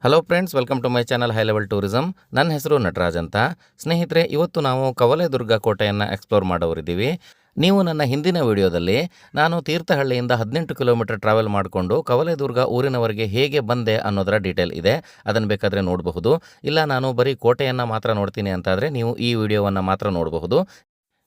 Hello friends, welcome to my channel high level tourism. ನನ್ನ ಹೆಸರು ನಟರಾಜ್ ಅಂತ. ಸ್ನೇಹಿತರೆ, ಇವತ್ತು ನಾವು ಕವಲೇದುರ್ಗ ಕೋಟೆಯನ್ನು ಎಕ್ಸ್ಪ್ಲೋರ್ ಮಾಡೋರಿದ್ದೀವಿ. ನೀವು ನನ್ನ ಹಿಂದಿನ ವಿಡಿಯೋದಲ್ಲಿ ನಾನು ತೀರ್ಥಹಳ್ಳಿಯಿಂದ 18 ಕಿಲೋಮೀಟರ್ ಟ್ರಾವೆಲ್ ಮಾಡಿಕೊಂಡು ಕವಲೇದುರ್ಗ ಊರಿನವರೆಗೆ ಹೇಗೆ ಬಂದೆ ಅನ್ನೋದರ ಡೀಟೇಲ್ ಇದೆ. ಅದನ್ನು ಬೇಕಾದರೆ ನೋಡಬಹುದು. ಇಲ್ಲ ನಾನು ಬರೀ ಕೋಟೆಯನ್ನು ಮಾತ್ರ ನೋಡ್ತೀನಿ ಅಂತಾದರೆ ನೀವು ಈ ವಿಡಿಯೋವನ್ನು ಮಾತ್ರ ನೋಡಬಹುದು.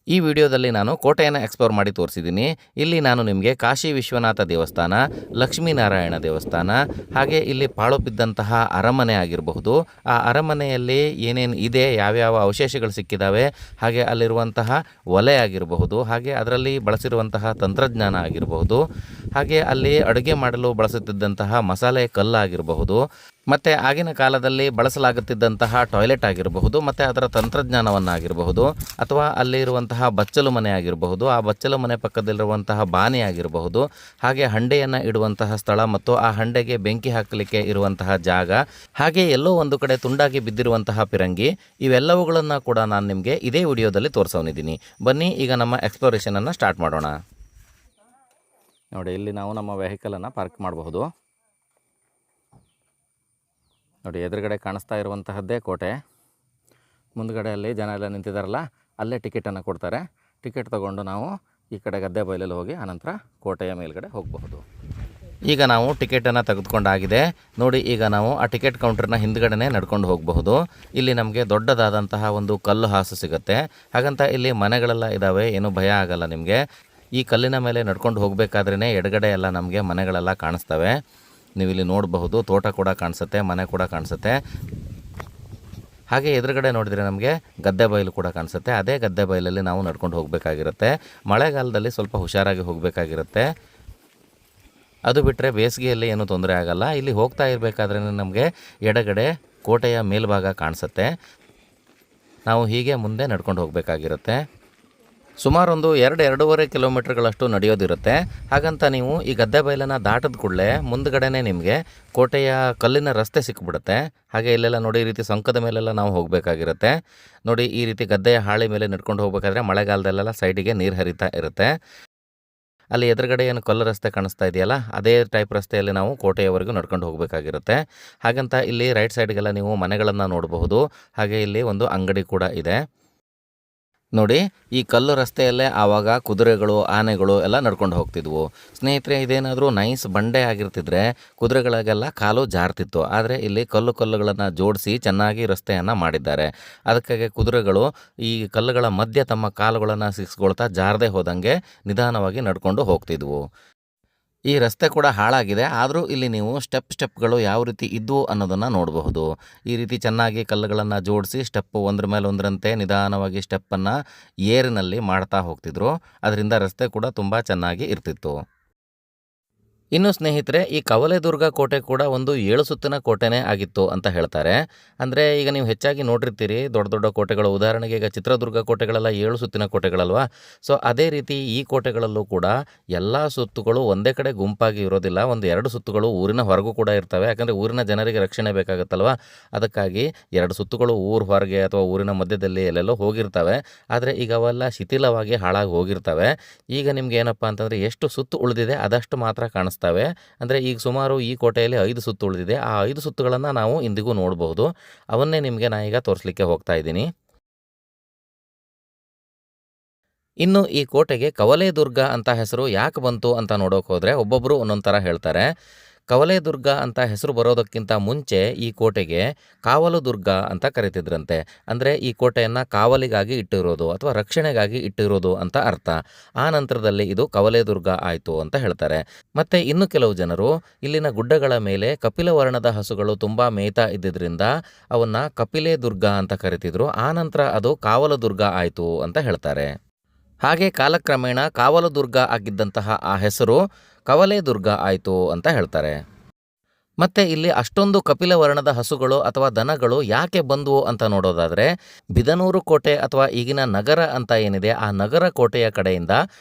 ಈ ವಿಡಿಯೋದಲ್ಲಿ ನಾನು ಕೋಟೆಯನ್ನು ಎಕ್ಸ್ಪ್ಲೋರ್ ಮಾಡಿ ತೋರಿಸಿದ್ದೀನಿ. ಇಲ್ಲಿ ನಾನು ನಿಮಗೆ ಕಾಶಿ ವಿಶ್ವನಾಥ ದೇವಸ್ಥಾನ, ಲಕ್ಷ್ಮೀನಾರಾಯಣ ದೇವಸ್ಥಾನ, ಹಾಗೆ ಇಲ್ಲಿ ಪಾಳು ಬಿದ್ದಂತಹ ಅರಮನೆ ಆಗಿರಬಹುದು, ಆ ಅರಮನೆಯಲ್ಲಿ ಏನೇನು ಇದೆ, ಯಾವ್ಯಾವ ಅವಶೇಷಗಳು ಸಿಕ್ಕಿದ್ದಾವೆ, ಹಾಗೆ ಅಲ್ಲಿರುವಂತಹ ಒಲೆ ಆಗಿರಬಹುದು, ಹಾಗೆ ಅದರಲ್ಲಿ ಬಳಸಿರುವಂತಹ ತಂತ್ರಜ್ಞಾನ ಆಗಿರಬಹುದು, ಹಾಗೆ ಅಲ್ಲಿ ಅಡುಗೆ ಮಾಡಲು ಬಳಸುತ್ತಿದ್ದಂತಹ ಮಸಾಲೆ ಕಲ್ಲಾಗಿರಬಹುದು, ಮತ್ತು ಆಗಿನ ಕಾಲದಲ್ಲಿ ಬಳಸಲಾಗುತ್ತಿದ್ದಂತಹ ಟಾಯ್ಲೆಟ್ ಆಗಿರಬಹುದು, ಮತ್ತು ಅದರ ತಂತ್ರಜ್ಞಾನವನ್ನಾಗಿರಬಹುದು, ಅಥವಾ ಅಲ್ಲಿರುವಂತಹ ಬಚ್ಚಲು ಮನೆ ಆಗಿರಬಹುದು, ಆ ಬಚ್ಚಲು ಮನೆ ಪಕ್ಕದಲ್ಲಿರುವಂತಹ ಬಾನೆ ಆಗಿರಬಹುದು, ಹಾಗೆ ಹಂಡೆಯನ್ನು ಇಡುವಂತಹ ಸ್ಥಳ ಮತ್ತು ಆ ಹಂಡೆಗೆ ಬೆಂಕಿ ಹಾಕಲಿಕ್ಕೆ ಇರುವಂತಹ ಜಾಗ, ಹಾಗೆ ಎಲ್ಲೋ ಒಂದು ಕಡೆ ತುಂಡಾಗಿ ಬಿದ್ದಿರುವಂತಹ ಪಿರಂಗಿ, ಇವೆಲ್ಲವುಗಳನ್ನು ಕೂಡ ನಾನು ನಿಮಗೆ ಇದೇ ವಿಡಿಯೋದಲ್ಲಿ ತೋರಿಸೋನಿದ್ದೀನಿ. ಬನ್ನಿ ಈಗ ನಮ್ಮ ಎಕ್ಸ್ಪ್ಲೋರೇಷನನ್ನು ಸ್ಟಾರ್ಟ್ ಮಾಡೋಣ. ನೋಡಿ, ಇಲ್ಲಿ ನಾವು ನಮ್ಮ ವೆಹಿಕಲನ್ನು ಪಾರ್ಕ್ ಮಾಡಬಹುದು. ನೋಡಿ, ಎದುರುಗಡೆ ಕಾಣಿಸ್ತಾ ಇರುವಂತಹದ್ದೇ ಕೋಟೆ. ಮುಂದುಗಡೆ ಅಲ್ಲಿ ಜನ ಎಲ್ಲ ನಿಂತಿದ್ದಾರಲ್ಲ, ಅಲ್ಲೇ ಟಿಕೆಟನ್ನು ಕೊಡ್ತಾರೆ. ಟಿಕೆಟ್ ತೊಗೊಂಡು ನಾವು ಈ ಕಡೆ ಗದ್ದೆ ಬೈಲಲ್ಲಿ ಹೋಗಿ ಆನಂತರ ಕೋಟೆಯ ಮೇಲ್ಗಡೆ ಹೋಗಬಹುದು. ಈಗ ನಾವು ಟಿಕೆಟನ್ನು ತೆಗೆದುಕೊಂಡಾಗಿದೆ. ನೋಡಿ, ಈಗ ನಾವು ಆ ಟಿಕೆಟ್ ಕೌಂಟರ್ನ ಹಿಂದ್ಗಡೆ ನಡ್ಕೊಂಡು ಹೋಗಬಹುದು. ಇಲ್ಲಿ ನಮಗೆ ದೊಡ್ಡದಾದಂತಹ ಒಂದು ಕಲ್ಲು ಹಾಸು ಸಿಗುತ್ತೆ. ಹಾಗಂತ ಇಲ್ಲಿ ಮನೆಗಳೆಲ್ಲ ಇದ್ದಾವೆ, ಏನೂ ಭಯ ಆಗಲ್ಲ ನಿಮಗೆ. ಈ ಕಲ್ಲಿನ ಮೇಲೆ ನಡ್ಕೊಂಡು ಹೋಗಬೇಕಾದ್ರೇ ಎಡಗಡೆ ಎಲ್ಲ ನಮಗೆ ಮನೆಗಳೆಲ್ಲ ಕಾಣಿಸ್ತವೆ. ನೀವು ಇಲ್ಲಿ ನೋಡಬಹುದು, ತೋಟ ಕೂಡ ಕಾಣಿಸುತ್ತೆ, ಮನೆ ಕೂಡ ಕಾಣಿಸುತ್ತೆ. ಹಾಗೆ ಎದುರುಗಡೆ ನೋಡಿದರೆ ನಮಗೆ ಗದ್ದೆ ಬಯಲು ಕೂಡ ಕಾಣಿಸುತ್ತೆ. ಅದೇ ಗದ್ದೆ ಬಯಲಲ್ಲಿ ನಾವು ನಡ್ಕೊಂಡು ಹೋಗಬೇಕಾಗಿರುತ್ತೆ. ಮಳೆಗಾಲದಲ್ಲಿ ಸ್ವಲ್ಪ ಹುಷಾರಾಗಿ ಹೋಗಬೇಕಾಗಿರುತ್ತೆ. ಅದು ಬಿಟ್ಟರೆ ಬೇಸಿಗೆಯಲ್ಲಿ ಏನೂ ತೊಂದರೆ ಆಗಲ್ಲ. ಇಲ್ಲಿ ಹೋಗ್ತಾ ಇರಬೇಕಾದ್ರೆ ನಮಗೆ ಎಡಗಡೆ ಕೋಟೆಯ ಮೇಲ್ಭಾಗ ಕಾಣಿಸುತ್ತೆ. ನಾವು ಹೀಗೆ ಮುಂದೆ ನಡ್ಕೊಂಡು ಹೋಗಬೇಕಾಗಿರುತ್ತೆ. ಸುಮಾರೊಂದು 2-2.5 ಕಿಲೋಮೀಟರ್ಗಳಷ್ಟು ನಡೆಯೋದಿರುತ್ತೆ. ಹಾಗಂತ ನೀವು ಈ ಗದ್ದೆ ಬಯಲನ್ನು ದಾಟಿದ ಕೂಡಲೇ ಮುಂದ್ಗಡೆನೇ ನಿಮಗೆ ಕೋಟೆಯ ಕಲ್ಲಿನ ರಸ್ತೆ ಸಿಕ್ಕಿಬಿಡುತ್ತೆ. ಹಾಗೆ ಇಲ್ಲೆಲ್ಲ ನೋಡಿ, ಈ ರೀತಿ ಸಂಕದ ಮೇಲೆಲ್ಲ ನಾವು ಹೋಗಬೇಕಾಗಿರುತ್ತೆ. ನೋಡಿ, ಈ ರೀತಿ ಗದ್ದೆಯ ಹಾಳಿ ಮೇಲೆ ನಡ್ಕೊಂಡು ಹೋಗಬೇಕಾದ್ರೆ ಮಳೆಗಾಲದಲ್ಲೆಲ್ಲ ಸೈಡಿಗೆ ನೀರು ಹರಿತಾ ಇರುತ್ತೆ. ಅಲ್ಲಿ ಎದುರುಗಡೆ ಏನು ಕಲ್ಲು ರಸ್ತೆ ಕಾಣಿಸ್ತಾ ಇದೆಯಲ್ಲ, ಅದೇ ಟೈಪ್ ರಸ್ತೆಯಲ್ಲಿ ನಾವು ಕೋಟೆಯವರೆಗೂ ನಡ್ಕೊಂಡು ಹೋಗಬೇಕಾಗಿರುತ್ತೆ. ಹಾಗಂತ ಇಲ್ಲಿ ರೈಟ್ ಸೈಡ್ಗೆಲ್ಲ ನೀವು ಮನೆಗಳನ್ನು ನೋಡಬಹುದು. ಹಾಗೆ ಇಲ್ಲಿ ಒಂದು ಅಂಗಡಿ ಕೂಡ ಇದೆ. ನೋಡಿ, ಈ ಕಲ್ಲು ರಸ್ತೆಯಲ್ಲೇ ಆವಾಗ ಕುದುರೆಗಳು, ಆನೆಗಳು ಎಲ್ಲ ನಡ್ಕೊಂಡು ಹೋಗ್ತಿದ್ವು. ಸ್ನೇಹಿತರೆ, ಇದೇನಾದರೂ ನೈಸ್ ಬಂಡೆ ಆಗಿರ್ತಿದ್ರೆ ಕುದುರೆಗಳಿಗೆಲ್ಲ ಕಾಲು ಜಾರ್ತಿತ್ತು. ಆದರೆ ಇಲ್ಲಿ ಕಲ್ಲುಗಳನ್ನು ಜೋಡಿಸಿ ಚೆನ್ನಾಗಿ ರಸ್ತೆಯನ್ನು ಮಾಡಿದ್ದಾರೆ. ಅದಕ್ಕಾಗಿ ಕುದುರೆಗಳು ಈ ಕಲ್ಲುಗಳ ಮಧ್ಯೆ ತಮ್ಮ ಕಾಲುಗಳನ್ನು ಸಿಕ್ಸ್ಕೊಳ್ತಾ ಜಾರದೆ ಹೋದಂಗೆ ನಿಧಾನವಾಗಿ ನಡ್ಕೊಂಡು ಹೋಗ್ತಿದ್ವು. ಈ ರಸ್ತೆ ಕೂಡ ಹಾಳಾಗಿದೆ, ಆದರೂ ಇಲ್ಲಿ ನೀವು ಸ್ಟೆಪ್ಗಳು ಯಾವ ರೀತಿ ಇದ್ವು ಅನ್ನೋದನ್ನು ನೋಡಬಹುದು. ಈ ರೀತಿ ಚೆನ್ನಾಗಿ ಕಲ್ಲುಗಳನ್ನು ಜೋಡಿಸಿ ಸ್ಟೆಪ್ ಒಂದ್ರ ಮೇಲೆ ಒಂದರಂತೆ ನಿಧಾನವಾಗಿ ಸ್ಟೆಪ್ಪನ್ನು ಏರಿನಲ್ಲಿ ಮಾಡ್ತಾ ಹೋಗ್ತಿದ್ರು. ಅದರಿಂದ ರಸ್ತೆ ಕೂಡ ತುಂಬ ಚೆನ್ನಾಗಿ ಇರ್ತಿತ್ತು. ಇನ್ನು ಸ್ನೇಹಿತರೆ, ಈ ಕವಲೇದುರ್ಗ ಕೋಟೆ ಕೂಡ ಒಂದು 7 ಸುತ್ತಿನ ಕೋಟೆನೇ ಆಗಿತ್ತು ಅಂತ ಹೇಳ್ತಾರೆ. ಅಂದರೆ ಈಗ ನೀವು ಹೆಚ್ಚಾಗಿ ನೋಡಿರ್ತೀರಿ ದೊಡ್ಡ ದೊಡ್ಡ ಕೋಟೆಗಳು. ಉದಾಹರಣೆಗೆ ಈಗ ಚಿತ್ರದುರ್ಗ ಕೋಟೆಗಳೆಲ್ಲ 7 ಸುತ್ತಿನ ಕೋಟೆಗಳಲ್ವಾ. ಸೊ ಅದೇ ರೀತಿ ಈ ಕೋಟೆಗಳಲ್ಲೂ ಕೂಡ ಎಲ್ಲ ಸುತ್ತುಗಳು ಒಂದೇ ಕಡೆ ಗುಂಪಾಗಿ ಇರೋದಿಲ್ಲ. ಒಂದು 2 ಸುತ್ತುಗಳು ಊರಿನ ಹೊರಗೂ ಕೂಡ ಇರ್ತವೆ. ಯಾಕಂದರೆ ಊರಿನ ಜನರಿಗೆ ರಕ್ಷಣೆ ಬೇಕಾಗುತ್ತಲ್ವ, ಅದಕ್ಕಾಗಿ 2 ಸುತ್ತುಗಳು ಊರ ಹೊರಗೆ ಅಥವಾ ಊರಿನ ಮಧ್ಯದಲ್ಲಿ ಎಲ್ಲೆಲ್ಲೋ ಹೋಗಿರ್ತವೆ. ಆದರೆ ಈಗ ಅವೆಲ್ಲ ಶಿಥಿಲವಾಗಿ ಹಾಳಾಗಿ ಹೋಗಿರ್ತವೆ. ಈಗ ನಿಮ್ಗೆ ಏನಪ್ಪ ಅಂತಂದರೆ ಎಷ್ಟು ಸುತ್ತು ಉಳಿದಿದೆ ಅದಷ್ಟು ಮಾತ್ರ ಕಾಣಿಸ್ತವೆ. ಅಂದರೆ ಈಗ ಸುಮಾರು ಈ ಕೋಟೆಯಲ್ಲಿ 5 ಸುತ್ತು ಉಳಿದಿದೆ. ಆ 5 ಸುತ್ತುಗಳನ್ನು ನಾವು ಇಂದಿಗೂ ನೋಡಬಹುದು. ಅವನ್ನೇ ನಿಮಗೆ ನಾನು ಈಗ ತೋರಿಸಲಿಕ್ಕೆ ಹೋಗ್ತಾ ಇದ್ದೀನಿ. ಇನ್ನು ಈ ಕೋಟೆಗೆ ಕವಲೇದುರ್ಗ ಅಂತ ಹೆಸರು ಯಾಕೆ ಬಂತು ಅಂತ ನೋಡೋಕೆ ಹೋದರೆ ಒಬ್ಬೊಬ್ಬರು ಒಂದೊಂದು ಥರ ಹೇಳ್ತಾರೆ. ಕವಲೇದುರ್ಗ ಅಂತ ಹೆಸರು ಬರೋದಕ್ಕಿಂತ ಮುಂಚೆ ಈ ಕೋಟೆಗೆ ಕಾವಲು ದುರ್ಗ ಅಂತ ಕರಿತಿದ್ರಂತೆ. ಅಂದರೆ ಈ ಕೋಟೆಯನ್ನು ಕಾವಲಿಗಾಗಿ ಇಟ್ಟಿರೋದು ಅಥವಾ ರಕ್ಷಣೆಗಾಗಿ ಇಟ್ಟಿರೋದು ಅಂತ ಅರ್ಥ. ಆ ನಂತರದಲ್ಲಿ ಇದು ಕವಲೇದುರ್ಗ ಆಯಿತು ಅಂತ ಹೇಳ್ತಾರೆ. ಮತ್ತು ಇನ್ನು ಕೆಲವು ಜನರು ಇಲ್ಲಿನ ಗುಡ್ಡಗಳ ಮೇಲೆ ಕಪಿಲವರ್ಣದ ಹಸುಗಳು ತುಂಬ ಮೇಯ್ತಾ ಇದ್ದಿದ್ದರಿಂದ ಅವನ್ನು ಕಪಿಲೆ ದುರ್ಗ ಅಂತ ಕರಿತಿದ್ರು. ಆ ನಂತರ ಅದು ಕಾವಲು ದುರ್ಗ ಆಯಿತು ಅಂತ ಹೇಳ್ತಾರೆ. ಹಾಗೆ ಕಾಲಕ್ರಮೇಣ ಕಾವಲು ದುರ್ಗ ಆಗಿದ್ದಂತಹ ಆ ಹೆಸರು ಕವಲೇದುರ್ಗ ಆಯಿತು ಅಂತ ಹೇಳ್ತಾರೆ. ಮತ್ತು ಇಲ್ಲಿ ಅಷ್ಟೊಂದು ಕಪಿಲವರ್ಣದ ಹಸುಗಳು ಅಥವಾ ದನಗಳು ಯಾಕೆ ಬಂದವು ಅಂತ ನೋಡೋದಾದರೆ, ಬಿದನೂರು ಕೋಟೆ ಅಥವಾ ಈಗಿನ ನಗರ ಅಂತ ಏನಿದೆ ಆ ನಗರ ಕೋಟೆಯ ಕಡೆಯಿಂದ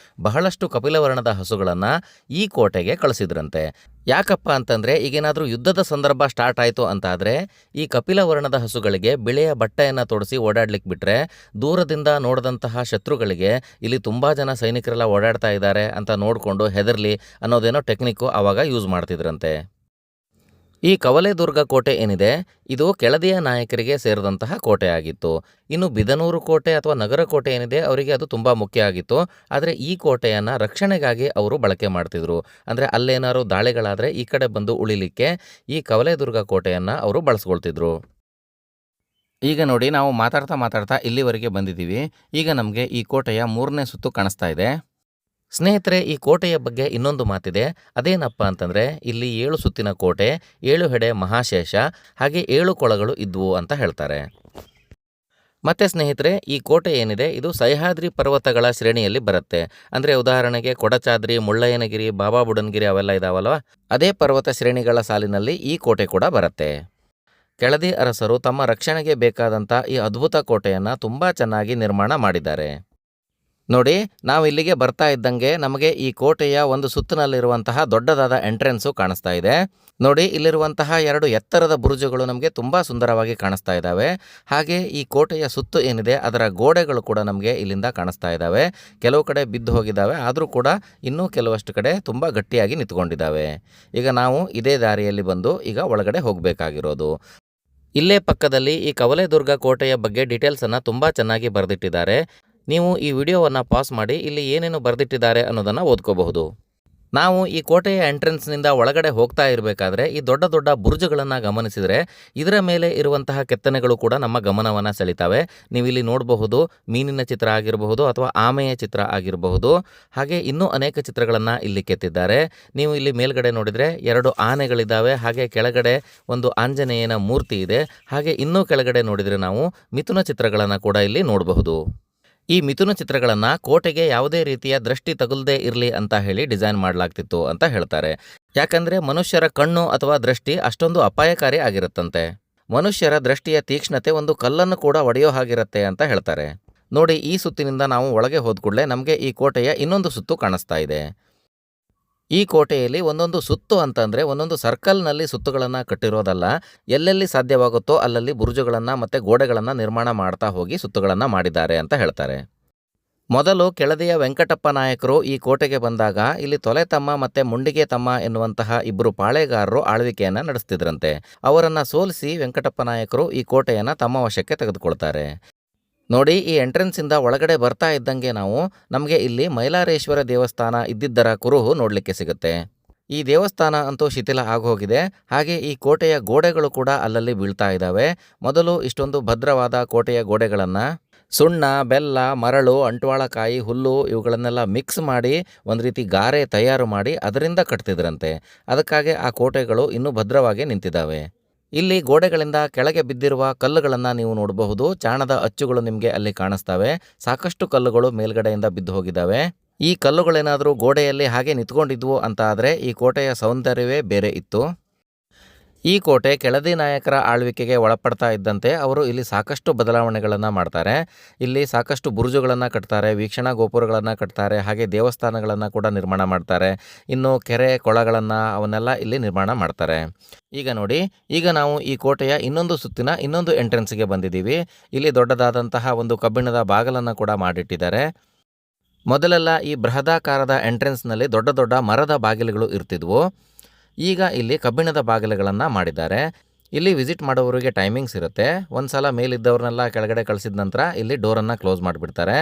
ಬಹಳಷ್ಟು ಕಪಿಲವರ್ಣದ ಹಸುಗಳನ್ನು ಈ ಕೋಟೆಗೆ ಕಳಿಸಿದ್ರಂತೆ. ಯಾಕಪ್ಪ ಅಂತಂದರೆ, ಈಗೇನಾದರೂ ಯುದ್ಧದ ಸಂದರ್ಭ ಸ್ಟಾರ್ಟ್ ಆಯಿತು ಅಂತಾದರೆ ಈ ಕಪಿಲವರ್ಣದ ಹಸುಗಳಿಗೆ ಬಿಳೆಯ ಬಟ್ಟೆಯನ್ನು ತೊಡಿಸಿ ಓಡಾಡ್ಲಿಕ್ಕೆ ಬಿಟ್ಟರೆ ದೂರದಿಂದ ನೋಡಿದಂತಹ ಶತ್ರುಗಳಿಗೆ ಇಲ್ಲಿ ತುಂಬ ಜನ ಸೈನಿಕರೆಲ್ಲ ಓಡಾಡ್ತಾ ಇದ್ದಾರೆ ಅಂತ ನೋಡಿಕೊಂಡು ಹೆದರ್ಲಿ ಅನ್ನೋದೇನೋ ಟೆಕ್ನಿಕ್ಕು ಆವಾಗ ಯೂಸ್ ಮಾಡ್ತಿದ್ರಂತೆ. ಈ ಕವಲೇದುರ್ಗ ಕೋಟೆ ಏನಿದೆ ಇದು ಕೆಳದಿಯ ನಾಯಕರಿಗೆ ಸೇರಿದಂತಹ ಕೋಟೆ ಆಗಿತ್ತು. ಇನ್ನು ಬಿದನೂರು ಕೋಟೆ ಅಥವಾ ನಗರ ಕೋಟೆ ಏನಿದೆ ಅವರಿಗೆ ಅದು ತುಂಬ ಮುಖ್ಯ ಆಗಿತ್ತು. ಆದರೆ ಈ ಕೋಟೆಯನ್ನು ರಕ್ಷಣೆಗಾಗಿ ಅವರು ಬಳಕೆ ಮಾಡ್ತಿದ್ರು. ಅಂದರೆ ಅಲ್ಲೇನಾದ್ರು ದಾಳಿಗಳಾದರೆ ಈ ಕಡೆ ಬಂದು ಉಳಿಲಿಕ್ಕೆ ಈ ಕವಲೇದುರ್ಗ ಕೋಟೆಯನ್ನು ಅವರು ಬಳಸ್ಕೊಳ್ತಿದ್ರು. ಈಗ ನೋಡಿ ನಾವು ಮಾತಾಡ್ತಾ ಇಲ್ಲಿವರೆಗೆ ಬಂದಿದ್ದೀವಿ. ಈಗ ನಮಗೆ ಈ ಕೋಟೆಯ 3ನೇ ಸುತ್ತು ಕಾಣಿಸ್ತಾ ಇದೆ. ಸ್ನೇಹಿತರೆ, ಈ ಕೋಟೆಯ ಬಗ್ಗೆ ಇನ್ನೊಂದು ಮಾತಿದೆ. ಅದೇನಪ್ಪ ಅಂತಂದರೆ ಇಲ್ಲಿ 7 ಸುತ್ತಿನ ಕೋಟೆ, 7 ಹೆಡೆ ಮಹಾಶೇಷ, ಹಾಗೆ 7 ಕೊಳಗಳು ಇದ್ವು ಅಂತ ಹೇಳ್ತಾರೆ. ಮತ್ತು ಸ್ನೇಹಿತರೆ, ಈ ಕೋಟೆ ಏನಿದೆ ಇದು ಸಹ್ಯಾದ್ರಿ ಪರ್ವತಗಳ ಶ್ರೇಣಿಯಲ್ಲಿ ಬರುತ್ತೆ. ಅಂದರೆ ಉದಾಹರಣೆಗೆ ಕೊಡಚಾದ್ರಿ, ಮುಳ್ಳಯ್ಯನಗಿರಿ, ಬಾಬಾ ಬುಡನ್ಗಿರಿ ಅವೆಲ್ಲ ಇದಾವಲ್ವ, ಅದೇ ಪರ್ವತ ಶ್ರೇಣಿಗಳ ಸಾಲಿನಲ್ಲಿ ಈ ಕೋಟೆ ಕೂಡ ಬರುತ್ತೆ. ಕೆಳದಿ ಅರಸರು ತಮ್ಮ ರಕ್ಷಣೆಗೆ ಬೇಕಾದಂಥ ಈ ಅದ್ಭುತ ಕೋಟೆಯನ್ನು ತುಂಬ ಚೆನ್ನಾಗಿ ನಿರ್ಮಾಣ ಮಾಡಿದ್ದಾರೆ. ನೋಡಿ, ನಾವು ಇಲ್ಲಿಗೆ ಬರ್ತಾ ಇದ್ದಂಗೆ ನಮಗೆ ಈ ಕೋಟೆಯ ಒಂದು ಸುತ್ತಿನಲ್ಲಿರುವಂತಹ ದೊಡ್ಡದಾದ ಎಂಟ್ರೆನ್ಸು ಕಾಣಿಸ್ತಾ ಇದೆ. ನೋಡಿ, ಇಲ್ಲಿರುವಂತಹ 2 ಎತ್ತರದ ಬುರುಜುಗಳು ನಮಗೆ ತುಂಬ ಸುಂದರವಾಗಿ ಕಾಣಿಸ್ತಾ ಇದ್ದಾವೆ. ಹಾಗೆ ಈ ಕೋಟೆಯ ಸುತ್ತು ಏನಿದೆ ಅದರ ಗೋಡೆಗಳು ಕೂಡ ನಮಗೆ ಇಲ್ಲಿಂದ ಕಾಣಿಸ್ತಾ ಇದ್ದಾವೆ. ಕೆಲವು ಕಡೆ ಬಿದ್ದು ಹೋಗಿದ್ದಾವೆ, ಆದರೂ ಕೂಡ ಇನ್ನೂ ಕೆಲವಷ್ಟು ಕಡೆ ತುಂಬ ಗಟ್ಟಿಯಾಗಿ ನಿಂತ್ಕೊಂಡಿದ್ದಾವೆ. ಈಗ ನಾವು ಇದೇ ದಾರಿಯಲ್ಲಿ ಬಂದು ಈಗ ಒಳಗಡೆ ಹೋಗಬೇಕಾಗಿರೋದು. ಇಲ್ಲೇ ಪಕ್ಕದಲ್ಲಿ ಈ ಕವಲೇದುರ್ಗ ಕೋಟೆಯ ಬಗ್ಗೆ ಡೀಟೇಲ್ಸನ್ನು ತುಂಬ ಚೆನ್ನಾಗಿ ಬರೆದಿಟ್ಟಿದ್ದಾರೆ. ನೀವು ಈ ವಿಡಿಯೋವನ್ನು ಪಾಸ್ ಮಾಡಿ ಇಲ್ಲಿ ಏನೇನು ಬರೆದಿಟ್ಟಿದ್ದಾರೆ ಅನ್ನೋದನ್ನು ಓದ್ಕೋಬಹುದು. ನಾವು ಈ ಕೋಟೆಯ ಎಂಟ್ರೆನ್ಸ್ನಿಂದ ಒಳಗಡೆ ಹೋಗ್ತಾ ಇರಬೇಕಾದ್ರೆ ಈ ದೊಡ್ಡ ದೊಡ್ಡ ಬುರ್ಜುಗಳನ್ನು ಗಮನಿಸಿದರೆ ಇದರ ಮೇಲೆ ಇರುವಂತಹ ಕೆತ್ತನೆಗಳು ಕೂಡ ನಮ್ಮ ಗಮನವನ್ನು ಸೆಳೀತವೆ. ನೀವು ಇಲ್ಲಿ ನೋಡಬಹುದು, ಮೀನಿನ ಚಿತ್ರ ಆಗಿರಬಹುದು ಅಥವಾ ಆಮೆಯ ಚಿತ್ರ ಆಗಿರಬಹುದು. ಹಾಗೆ ಇನ್ನೂ ಅನೇಕ ಚಿತ್ರಗಳನ್ನು ಇಲ್ಲಿ ಕೆತ್ತಿದ್ದಾರೆ. ನೀವು ಇಲ್ಲಿ ಮೇಲ್ಗಡೆ ನೋಡಿದರೆ 2 ಆನೆಗಳಿದ್ದಾವೆ. ಹಾಗೆ ಕೆಳಗಡೆ ಒಂದು ಆಂಜನೇಯನ ಮೂರ್ತಿ ಇದೆ. ಹಾಗೆ ಇನ್ನೂ ಕೆಳಗಡೆ ನೋಡಿದರೆ ನಾವು ಮಿಥುನ ಚಿತ್ರಗಳನ್ನು ಕೂಡ ಇಲ್ಲಿ ನೋಡಬಹುದು. ಈ ಮಿಥುನ ಚಿತ್ರಗಳನ್ನು ಕೋಟೆಗೆ ಯಾವುದೇ ರೀತಿಯ ದೃಷ್ಟಿ ತಗುಲದೇ ಇರಲಿ ಅಂತ ಹೇಳಿ ಡಿಸೈನ್ ಮಾಡಲಾಗ್ತಿತ್ತು ಅಂತ ಹೇಳ್ತಾರೆ. ಯಾಕಂದರೆ ಮನುಷ್ಯರ ಕಣ್ಣು ಅಥವಾ ದೃಷ್ಟಿ ಅಷ್ಟೊಂದು ಅಪಾಯಕಾರಿ ಆಗಿರುತ್ತಂತೆ. ಮನುಷ್ಯರ ದೃಷ್ಟಿಯ ತೀಕ್ಷ್ಣತೆ ಒಂದು ಕಲ್ಲನ್ನು ಕೂಡ ಒಡೆಯೋ ಹಾಗಿರುತ್ತೆ ಅಂತ ಹೇಳ್ತಾರೆ. ನೋಡಿ, ಈ ಸುತ್ತಿನಿಂದ ನಾವು ಒಳಗೆ ಹೋದ ಕೂಡಲೇ ನಮಗೆ ಈ ಕೋಟೆಯ ಇನ್ನೊಂದು ಸುತ್ತು ಕಾಣಿಸ್ತಾ ಇದೆ. ಈ ಕೋಟೆಯಲ್ಲಿ ಒಂದೊಂದು ಸುತ್ತು ಅಂತಂದರೆ ಒಂದೊಂದು ಸರ್ಕಲ್ನಲ್ಲಿ ಸುತ್ತುಗಳನ್ನು ಕಟ್ಟಿರೋದಲ್ಲ, ಎಲ್ಲೆಲ್ಲಿ ಸಾಧ್ಯವಾಗುತ್ತೋ ಅಲ್ಲಲ್ಲಿ ಬುರುಜುಗಳನ್ನು ಮತ್ತು ಗೋಡೆಗಳನ್ನು ನಿರ್ಮಾಣ ಮಾಡ್ತಾ ಹೋಗಿ ಸುತ್ತುಗಳನ್ನು ಮಾಡಿದ್ದಾರೆ ಅಂತ ಹೇಳ್ತಾರೆ. ಮೊದಲು ಕೆಳದಿಯ ವೆಂಕಟಪ್ಪ ನಾಯಕರು ಈ ಕೋಟೆಗೆ ಬಂದಾಗ ಇಲ್ಲಿ ತೊಲೆತಮ್ಮ ಮತ್ತು ಮುಂಡಿಗೆ ತಮ್ಮ ಎನ್ನುವಂತಹ 2 ಪಾಳೆಗಾರರು ಆಳ್ವಿಕೆಯನ್ನು ನಡೆಸ್ತಿದ್ರಂತೆ. ಅವರನ್ನು ಸೋಲಿಸಿ ವೆಂಕಟಪ್ಪ ನಾಯಕರು ಈ ಕೋಟೆಯನ್ನು ತಮ್ಮ ವಶಕ್ಕೆ ತೆಗೆದುಕೊಳ್ತಾರೆ. ನೋಡಿ, ಈ ಎಂಟ್ರೆನ್ಸಿಂದ ಒಳಗಡೆ ಬರ್ತಾ ಇದ್ದಂಗೆ ನಮಗೆ ಇಲ್ಲಿ ಮೈಲಾರೇಶ್ವರ ದೇವಸ್ಥಾನ ಇದ್ದಿದ್ದರ ಕುರುಹು ನೋಡಲಿಕ್ಕೆ ಸಿಗುತ್ತೆ. ಈ ದೇವಸ್ಥಾನ ಅಂತೂ ಶಿಥಿಲ ಆಗೋಗಿದೆ. ಹಾಗೆ ಈ ಕೋಟೆಯ ಗೋಡೆಗಳು ಕೂಡ ಅಲ್ಲಲ್ಲಿ ಬೀಳ್ತಾ ಇದ್ದಾವೆ. ಮೊದಲು ಇಷ್ಟೊಂದು ಭದ್ರವಾದ ಕೋಟೆಯ ಗೋಡೆಗಳನ್ನು ಸುಣ್ಣ, ಬೆಲ್ಲ, ಮರಳು, ಅಂಟ್ವಾಳಕಾಯಿ, ಹುಲ್ಲು ಇವುಗಳನ್ನೆಲ್ಲ ಮಿಕ್ಸ್ ಮಾಡಿ ಒಂದು ರೀತಿ ಗಾರೆ ತಯಾರು ಮಾಡಿ ಅದರಿಂದ ಕಟ್ತಿದ್ರಂತೆ. ಅದಕ್ಕಾಗಿ ಆ ಕೋಟೆಗಳು ಇನ್ನೂ ಭದ್ರವಾಗಿ ನಿಂತಿದ್ದಾವೆ. ಇಲ್ಲಿ ಗೋಡೆಗಳಿಂದ ಕೆಳಗೆ ಬಿದ್ದಿರುವ ಕಲ್ಲುಗಳನ್ನು ನೀವು ನೋಡಬಹುದು. ಚಾಣದ ಅಚ್ಚುಗಳು ನಿಮಗೆ ಅಲ್ಲಿ ಕಾಣಿಸ್ತವೆ. ಸಾಕಷ್ಟು ಕಲ್ಲುಗಳು ಮೇಲ್ಗಡೆಯಿಂದ ಬಿದ್ದು ಹೋಗಿದ್ದಾವೆ. ಈ ಕಲ್ಲುಗಳೇನಾದರೂ ಗೋಡೆಯಲ್ಲಿ ಹಾಗೆ ನಿಂತ್ಕೊಂಡಿದ್ವು ಅಂತ ಆದರೆ ಈ ಕೋಟೆಯ ಸೌಂದರ್ಯವೇ ಬೇರೆ ಇತ್ತು. ಈ ಕೋಟೆ ಕೆಳದಿ ನಾಯಕರ ಆಳ್ವಿಕೆಗೆ ಒಳಪಡ್ತಾ ಇದ್ದಂತೆ ಅವರು ಇಲ್ಲಿ ಸಾಕಷ್ಟು ಬದಲಾವಣೆಗಳನ್ನು ಮಾಡ್ತಾರೆ. ಇಲ್ಲಿ ಸಾಕಷ್ಟು ಬುರುಜುಗಳನ್ನು ಕಟ್ತಾರೆ, ವೀಕ್ಷಣಾ ಗೋಪುರಗಳನ್ನು ಕಟ್ತಾರೆ, ಹಾಗೆ ದೇವಸ್ಥಾನಗಳನ್ನು ಕೂಡ ನಿರ್ಮಾಣ ಮಾಡ್ತಾರೆ. ಇನ್ನು ಕೆರೆ, ಕೊಳಗಳನ್ನು ಅವನ್ನೆಲ್ಲ ಇಲ್ಲಿ ನಿರ್ಮಾಣ ಮಾಡ್ತಾರೆ. ಈಗ ನೋಡಿ, ಈಗ ನಾವು ಈ ಕೋಟೆಯ ಇನ್ನೊಂದು ಸುತ್ತಿನ ಇನ್ನೊಂದು ಎಂಟ್ರೆನ್ಸ್ಗೆ ಬಂದಿದ್ದೀವಿ. ಇಲ್ಲಿ ದೊಡ್ಡದಾದಂತಹ ಒಂದು ಕಬ್ಬಿಣದ ಬಾಗಲನ್ನು ಕೂಡ ಮಾಡಿಟ್ಟಿದ್ದಾರೆ. ಮೊದಲೆಲ್ಲ ಈ ಬೃಹದಾಕಾರದ ಎಂಟ್ರೆನ್ಸ್ನಲ್ಲಿ ದೊಡ್ಡ ದೊಡ್ಡ ಮರದ ಬಾಗಿಲುಗಳು ಇರ್ತಿದ್ವು. ಈಗ ಇಲ್ಲಿ ಕಬ್ಬಿಣದ ಬಾಗಿಲುಗಳನ್ನು ಮಾಡಿದ್ದಾರೆ. ಇಲ್ಲಿ ವಿಸಿಟ್ ಮಾಡೋವರಿಗೆ ಟೈಮಿಂಗ್ಸ್ ಇರುತ್ತೆ. ಒಂದು ಸಲ ಮೇಲಿದ್ದವ್ರನ್ನೆಲ್ಲ ಕೆಳಗಡೆ ಕಳಿಸಿದ ನಂತರ ಇಲ್ಲಿ ಡೋರನ್ನು ಕ್ಲೋಸ್ ಮಾಡಿಬಿಡ್ತಾರೆ.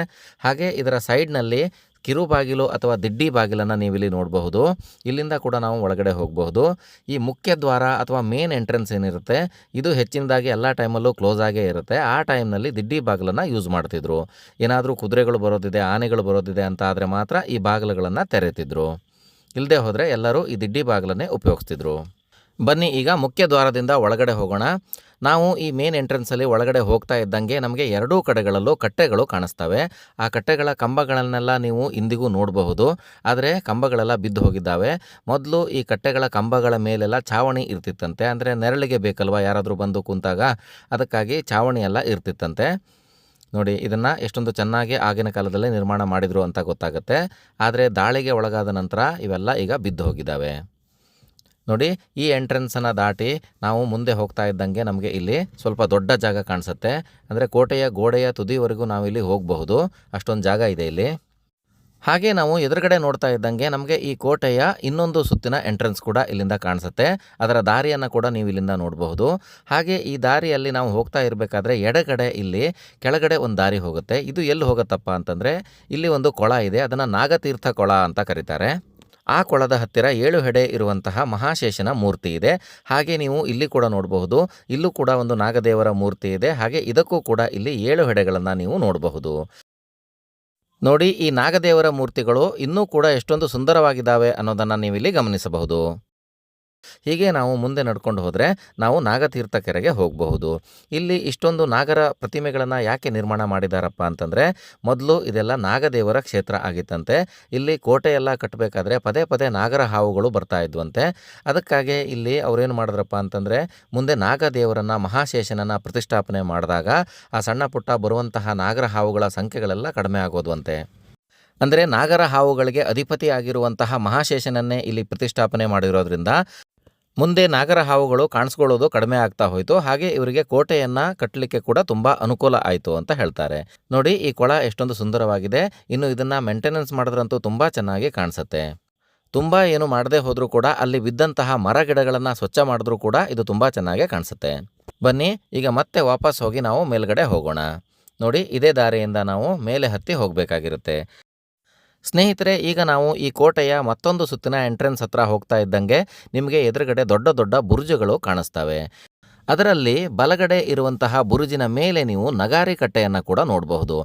ಹಾಗೆ ಇದರ ಸೈಡ್ನಲ್ಲಿ ಕಿರು ಬಾಗಿಲು ಅಥವಾ ದಿಡ್ಡಿ ಬಾಗಿಲನ್ನು ನೀವಿಲ್ಲಿ ನೋಡಬಹುದು. ಇಲ್ಲಿಂದ ಕೂಡ ನಾವು ಒಳಗಡೆ ಹೋಗಬಹುದು. ಈ ಮುಖ್ಯ ದ್ವಾರ ಅಥವಾ ಮೇನ್ ಎಂಟ್ರೆನ್ಸ್ ಏನಿರುತ್ತೆ ಇದು ಹೆಚ್ಚಿನದಾಗಿ ಎಲ್ಲ ಟೈಮಲ್ಲೂ ಕ್ಲೋಸ್ ಆಗೇ ಇರುತ್ತೆ. ಆ ಟೈಮ್ನಲ್ಲಿ ದಿಡ್ಡಿ ಬಾಗಿಲನ್ನು ಯೂಸ್ ಮಾಡ್ತಿದ್ರು. ಏನಾದರೂ ಕುದುರೆಗಳು ಬರೋದಿದೆ, ಆನೆಗಳು ಬರೋದಿದೆ ಅಂತ ಆದರೆ ಮಾತ್ರ ಈ ಬಾಗಿಲುಗಳನ್ನು ತೆರೆತಿದ್ರು. ಇಲ್ಲದೆ ಹೋದರೆ ಎಲ್ಲರೂ ಈ ದಿಡ್ಡಿ ಬಾಗಿಲನ್ನೇ ಉಪಯೋಗಿಸ್ತಿದ್ರು. ಬನ್ನಿ ಈಗ ಮುಖ್ಯ ದ್ವಾರದಿಂದ ಒಳಗಡೆ ಹೋಗೋಣ. ನಾವು ಈ ಮೇನ್ ಎಂಟ್ರೆನ್ಸಲ್ಲಿ ಒಳಗಡೆ ಹೋಗ್ತಾ ಇದ್ದಂಗೆ ನಮಗೆ 2 ಕಡೆಗಳಲ್ಲೂ ಕಟ್ಟೆಗಳು ಕಾಣಿಸ್ತವೆ. ಆ ಕಟ್ಟೆಗಳ ಕಂಬಗಳನ್ನೆಲ್ಲ ನೀವು ಇಂದಿಗೂ ನೋಡಬಹುದು. ಆದರೆ ಕಂಬಗಳೆಲ್ಲ ಬಿದ್ದು ಹೋಗಿದ್ದಾವೆ. ಮೊದಲು ಈ ಕಟ್ಟೆಗಳ ಕಂಬಗಳ ಮೇಲೆಲ್ಲ ಛಾವಣಿ ಇರ್ತಿತ್ತಂತೆ. ಅಂದರೆ ನೆರಳಿಗೆ ಬೇಕಲ್ವ ಯಾರಾದರೂ ಬಂದು ಕೂತಾಗ, ಅದಕ್ಕಾಗಿ ಛಾವಣಿ ಎಲ್ಲ ಇರ್ತಿತ್ತಂತೆ. ನೋಡಿ, ಇದನ್ನು ಎಷ್ಟೊಂದು ಚೆನ್ನಾಗಿ ಆಗಿನ ಕಾಲದಲ್ಲಿ ನಿರ್ಮಾಣ ಮಾಡಿದರು ಅಂತ ಗೊತ್ತಾಗುತ್ತೆ. ಆದರೆ ದಾಳಿಗೆ ಒಳಗಾದ ನಂತರ ಇವೆಲ್ಲ ಈಗ ಬಿದ್ದು ಹೋಗಿದ್ದಾವೆ. ನೋಡಿ, ಈ ಎಂಟ್ರೆನ್ಸನ್ನು ದಾಟಿ ನಾವು ಮುಂದೆ ಹೋಗ್ತಾ ಇದ್ದಂಗೆ ನಮಗೆ ಇಲ್ಲಿ ಸ್ವಲ್ಪ ದೊಡ್ಡ ಜಾಗ ಕಾಣಿಸುತ್ತೆ. ಅಂದರೆ ಕೋಟೆಯ ಗೋಡೆಯ ತುದಿವರೆಗೂ ನಾವಿಲ್ಲಿ ಹೋಗಬಹುದು, ಅಷ್ಟೊಂದು ಜಾಗ ಇದೆ ಇಲ್ಲಿ. ಹಾಗೆ ನಾವು ಎದುರುಗಡೆ ನೋಡ್ತಾ ಇದ್ದಂಗೆ ನಮಗೆ ಈ ಕೋಟೆಯ ಇನ್ನೊಂದು ಸುತ್ತಿನ ಎಂಟ್ರೆನ್ಸ್ ಕೂಡ ಇಲ್ಲಿಂದ ಕಾಣಿಸುತ್ತೆ. ಅದರ ದಾರಿಯನ್ನು ಕೂಡ ನೀವು ಇಲ್ಲಿಂದ ನೋಡಬಹುದು. ಹಾಗೆ ಈ ದಾರಿಯಲ್ಲಿ ನಾವು ಹೋಗ್ತಾ ಇರಬೇಕಾದ್ರೆ ಎಡಗಡೆ ಇಲ್ಲಿ ಕೆಳಗಡೆ ಒಂದು ದಾರಿ ಹೋಗುತ್ತೆ. ಇದು ಎಲ್ಲಿ ಹೋಗುತ್ತಪ್ಪ ಅಂತಂದರೆ ಇಲ್ಲಿ ಒಂದು ಕೊಳ ಇದೆ, ಅದನ್ನು ನಾಗತೀರ್ಥ ಕೊಳ ಅಂತ ಕರೀತಾರೆ. ಆ ಕೊಳದ ಹತ್ತಿರ 7 ಹೆಡೆ ಇರುವಂತಹ ಮಹಾಶೇಷನ ಮೂರ್ತಿ ಇದೆ. ಹಾಗೆ ನೀವು ಇಲ್ಲಿ ಕೂಡ ನೋಡಬಹುದು, ಇಲ್ಲೂ ಕೂಡ ಒಂದು ನಾಗದೇವರ ಮೂರ್ತಿ ಇದೆ. ಹಾಗೆ ಇದಕ್ಕೂ ಕೂಡ ಇಲ್ಲಿ 7 ಹೆಡೆಗಳನ್ನು ನೀವು ನೋಡಬಹುದು. ನೋಡಿ, ಈ ನಾಗದೇವರ ಮೂರ್ತಿಗಳು ಇನ್ನೂ ಕೂಡ ಎಷ್ಟೊಂದು ಸುಂದರವಾಗಿದ್ದಾವೆ ಅನ್ನೋದನ್ನು ನೀವಿಲ್ಲಿ ಗಮನಿಸಬಹುದು. ಹೀಗೆ ನಾವು ಮುಂದೆ ನಡ್ಕೊಂಡು ಹೋದರೆ ನಾವು ನಾಗತೀರ್ಥ ಕೆರೆಗೆ ಹೋಗಬಹುದು. ಇಲ್ಲಿ ಇಷ್ಟೊಂದು ನಾಗರ ಪ್ರತಿಮೆಗಳನ್ನು ಯಾಕೆ ನಿರ್ಮಾಣ ಮಾಡಿದಾರಪ್ಪ ಅಂತಂದರೆ, ಮೊದಲು ಇದೆಲ್ಲ ನಾಗದೇವರ ಕ್ಷೇತ್ರ ಆಗಿತ್ತಂತೆ. ಇಲ್ಲಿ ಕೋಟೆಯೆಲ್ಲ ಕಟ್ಟಬೇಕಾದ್ರೆ ಪದೇ ಪದೇ ನಾಗರ ಹಾವುಗಳು ಬರ್ತಾ ಇದ್ವಂತೆ. ಅದಕ್ಕಾಗಿ ಇಲ್ಲಿ ಅವ್ರೇನು ಮಾಡಿದ್ರಪ್ಪ ಅಂತಂದರೆ, ಮುಂದೆ ನಾಗದೇವರನ್ನು ಮಹಾಶೇಷನನ್ನು ಪ್ರತಿಷ್ಠಾಪನೆ ಮಾಡಿದಾಗ ಆ ಸಣ್ಣ ಪುಟ್ಟ ಬರುವಂತಹ ನಾಗರ ಹಾವುಗಳ ಸಂಖ್ಯೆಗಳೆಲ್ಲ ಕಡಿಮೆ ಆಗೋದ್ವಂತೆ. ಅಂದರೆ ನಾಗರ ಹಾವುಗಳಿಗೆ ಅಧಿಪತಿ ಆಗಿರುವಂತಹ ಮಹಾಶೇಷನನ್ನೇ ಇಲ್ಲಿ ಪ್ರತಿಷ್ಠಾಪನೆ ಮಾಡಿರೋದ್ರಿಂದ ಮುಂದೆ ನಾಗರ ಹಾವುಗಳು ಕಾಣಿಸ್ಕೊಳ್ಳೋದು ಕಡಿಮೆ ಆಗ್ತಾ ಹೋಯಿತು. ಹಾಗೆ ಇವರಿಗೆ ಕೋಟೆಯನ್ನು ಕಟ್ಟಲಿಕ್ಕೆ ಕೂಡ ತುಂಬ ಅನುಕೂಲ ಆಯಿತು ಅಂತ ಹೇಳ್ತಾರೆ. ನೋಡಿ, ಈ ಕೊಳ ಎಷ್ಟೊಂದು ಸುಂದರವಾಗಿದೆ. ಇನ್ನು ಇದನ್ನು ಮೇಂಟೆನೆನ್ಸ್ ಮಾಡಿದ್ರಂತೂ ತುಂಬ ಚೆನ್ನಾಗಿ ಕಾಣಿಸುತ್ತೆ. ತುಂಬ ಏನು ಮಾಡದೇ ಹೋದರೂ ಕೂಡ ಅಲ್ಲಿ ಬಿದ್ದಂತಹ ಮರ ಗಿಡಗಳನ್ನು ಸ್ವಚ್ಛ ಮಾಡಿದ್ರೂ ಕೂಡ ಇದು ತುಂಬ ಚೆನ್ನಾಗೇ ಕಾಣಿಸುತ್ತೆ. ಬನ್ನಿ, ಈಗ ಮತ್ತೆ ವಾಪಸ್ ಹೋಗಿ ನಾವು ಮೇಲ್ಗಡೆ ಹೋಗೋಣ. ನೋಡಿ, ಇದೇ ದಾರಿಯಿಂದ ನಾವು ಮೇಲೆ ಹತ್ತಿ ಹೋಗಬೇಕಾಗಿರುತ್ತೆ. ಸ್ನೇಹಿತರೆ, ಈಗ ನಾವು ಈ ಕೋಟೆಯ ಮತ್ತೊಂದು ಸುತ್ತಿನ ಎಂಟ್ರೆನ್ಸ್ ಹತ್ರ ಹೋಗ್ತಾ ಇದ್ದಂಗೆ ನಿಮಗೆ ಎದುರುಗಡೆ ದೊಡ್ಡ ದೊಡ್ಡ ಬುರುಜುಗಳು ಕಾಣಿಸ್ತವೆ. ಅದರಲ್ಲಿ ಬಲಗಡೆ ಇರುವಂತಹ ಬುರುಜಿನ ಮೇಲೆ ನೀವು ನಗಾರಿ ಕಟ್ಟೆಯನ್ನು ಕೂಡ ನೋಡಬಹುದು.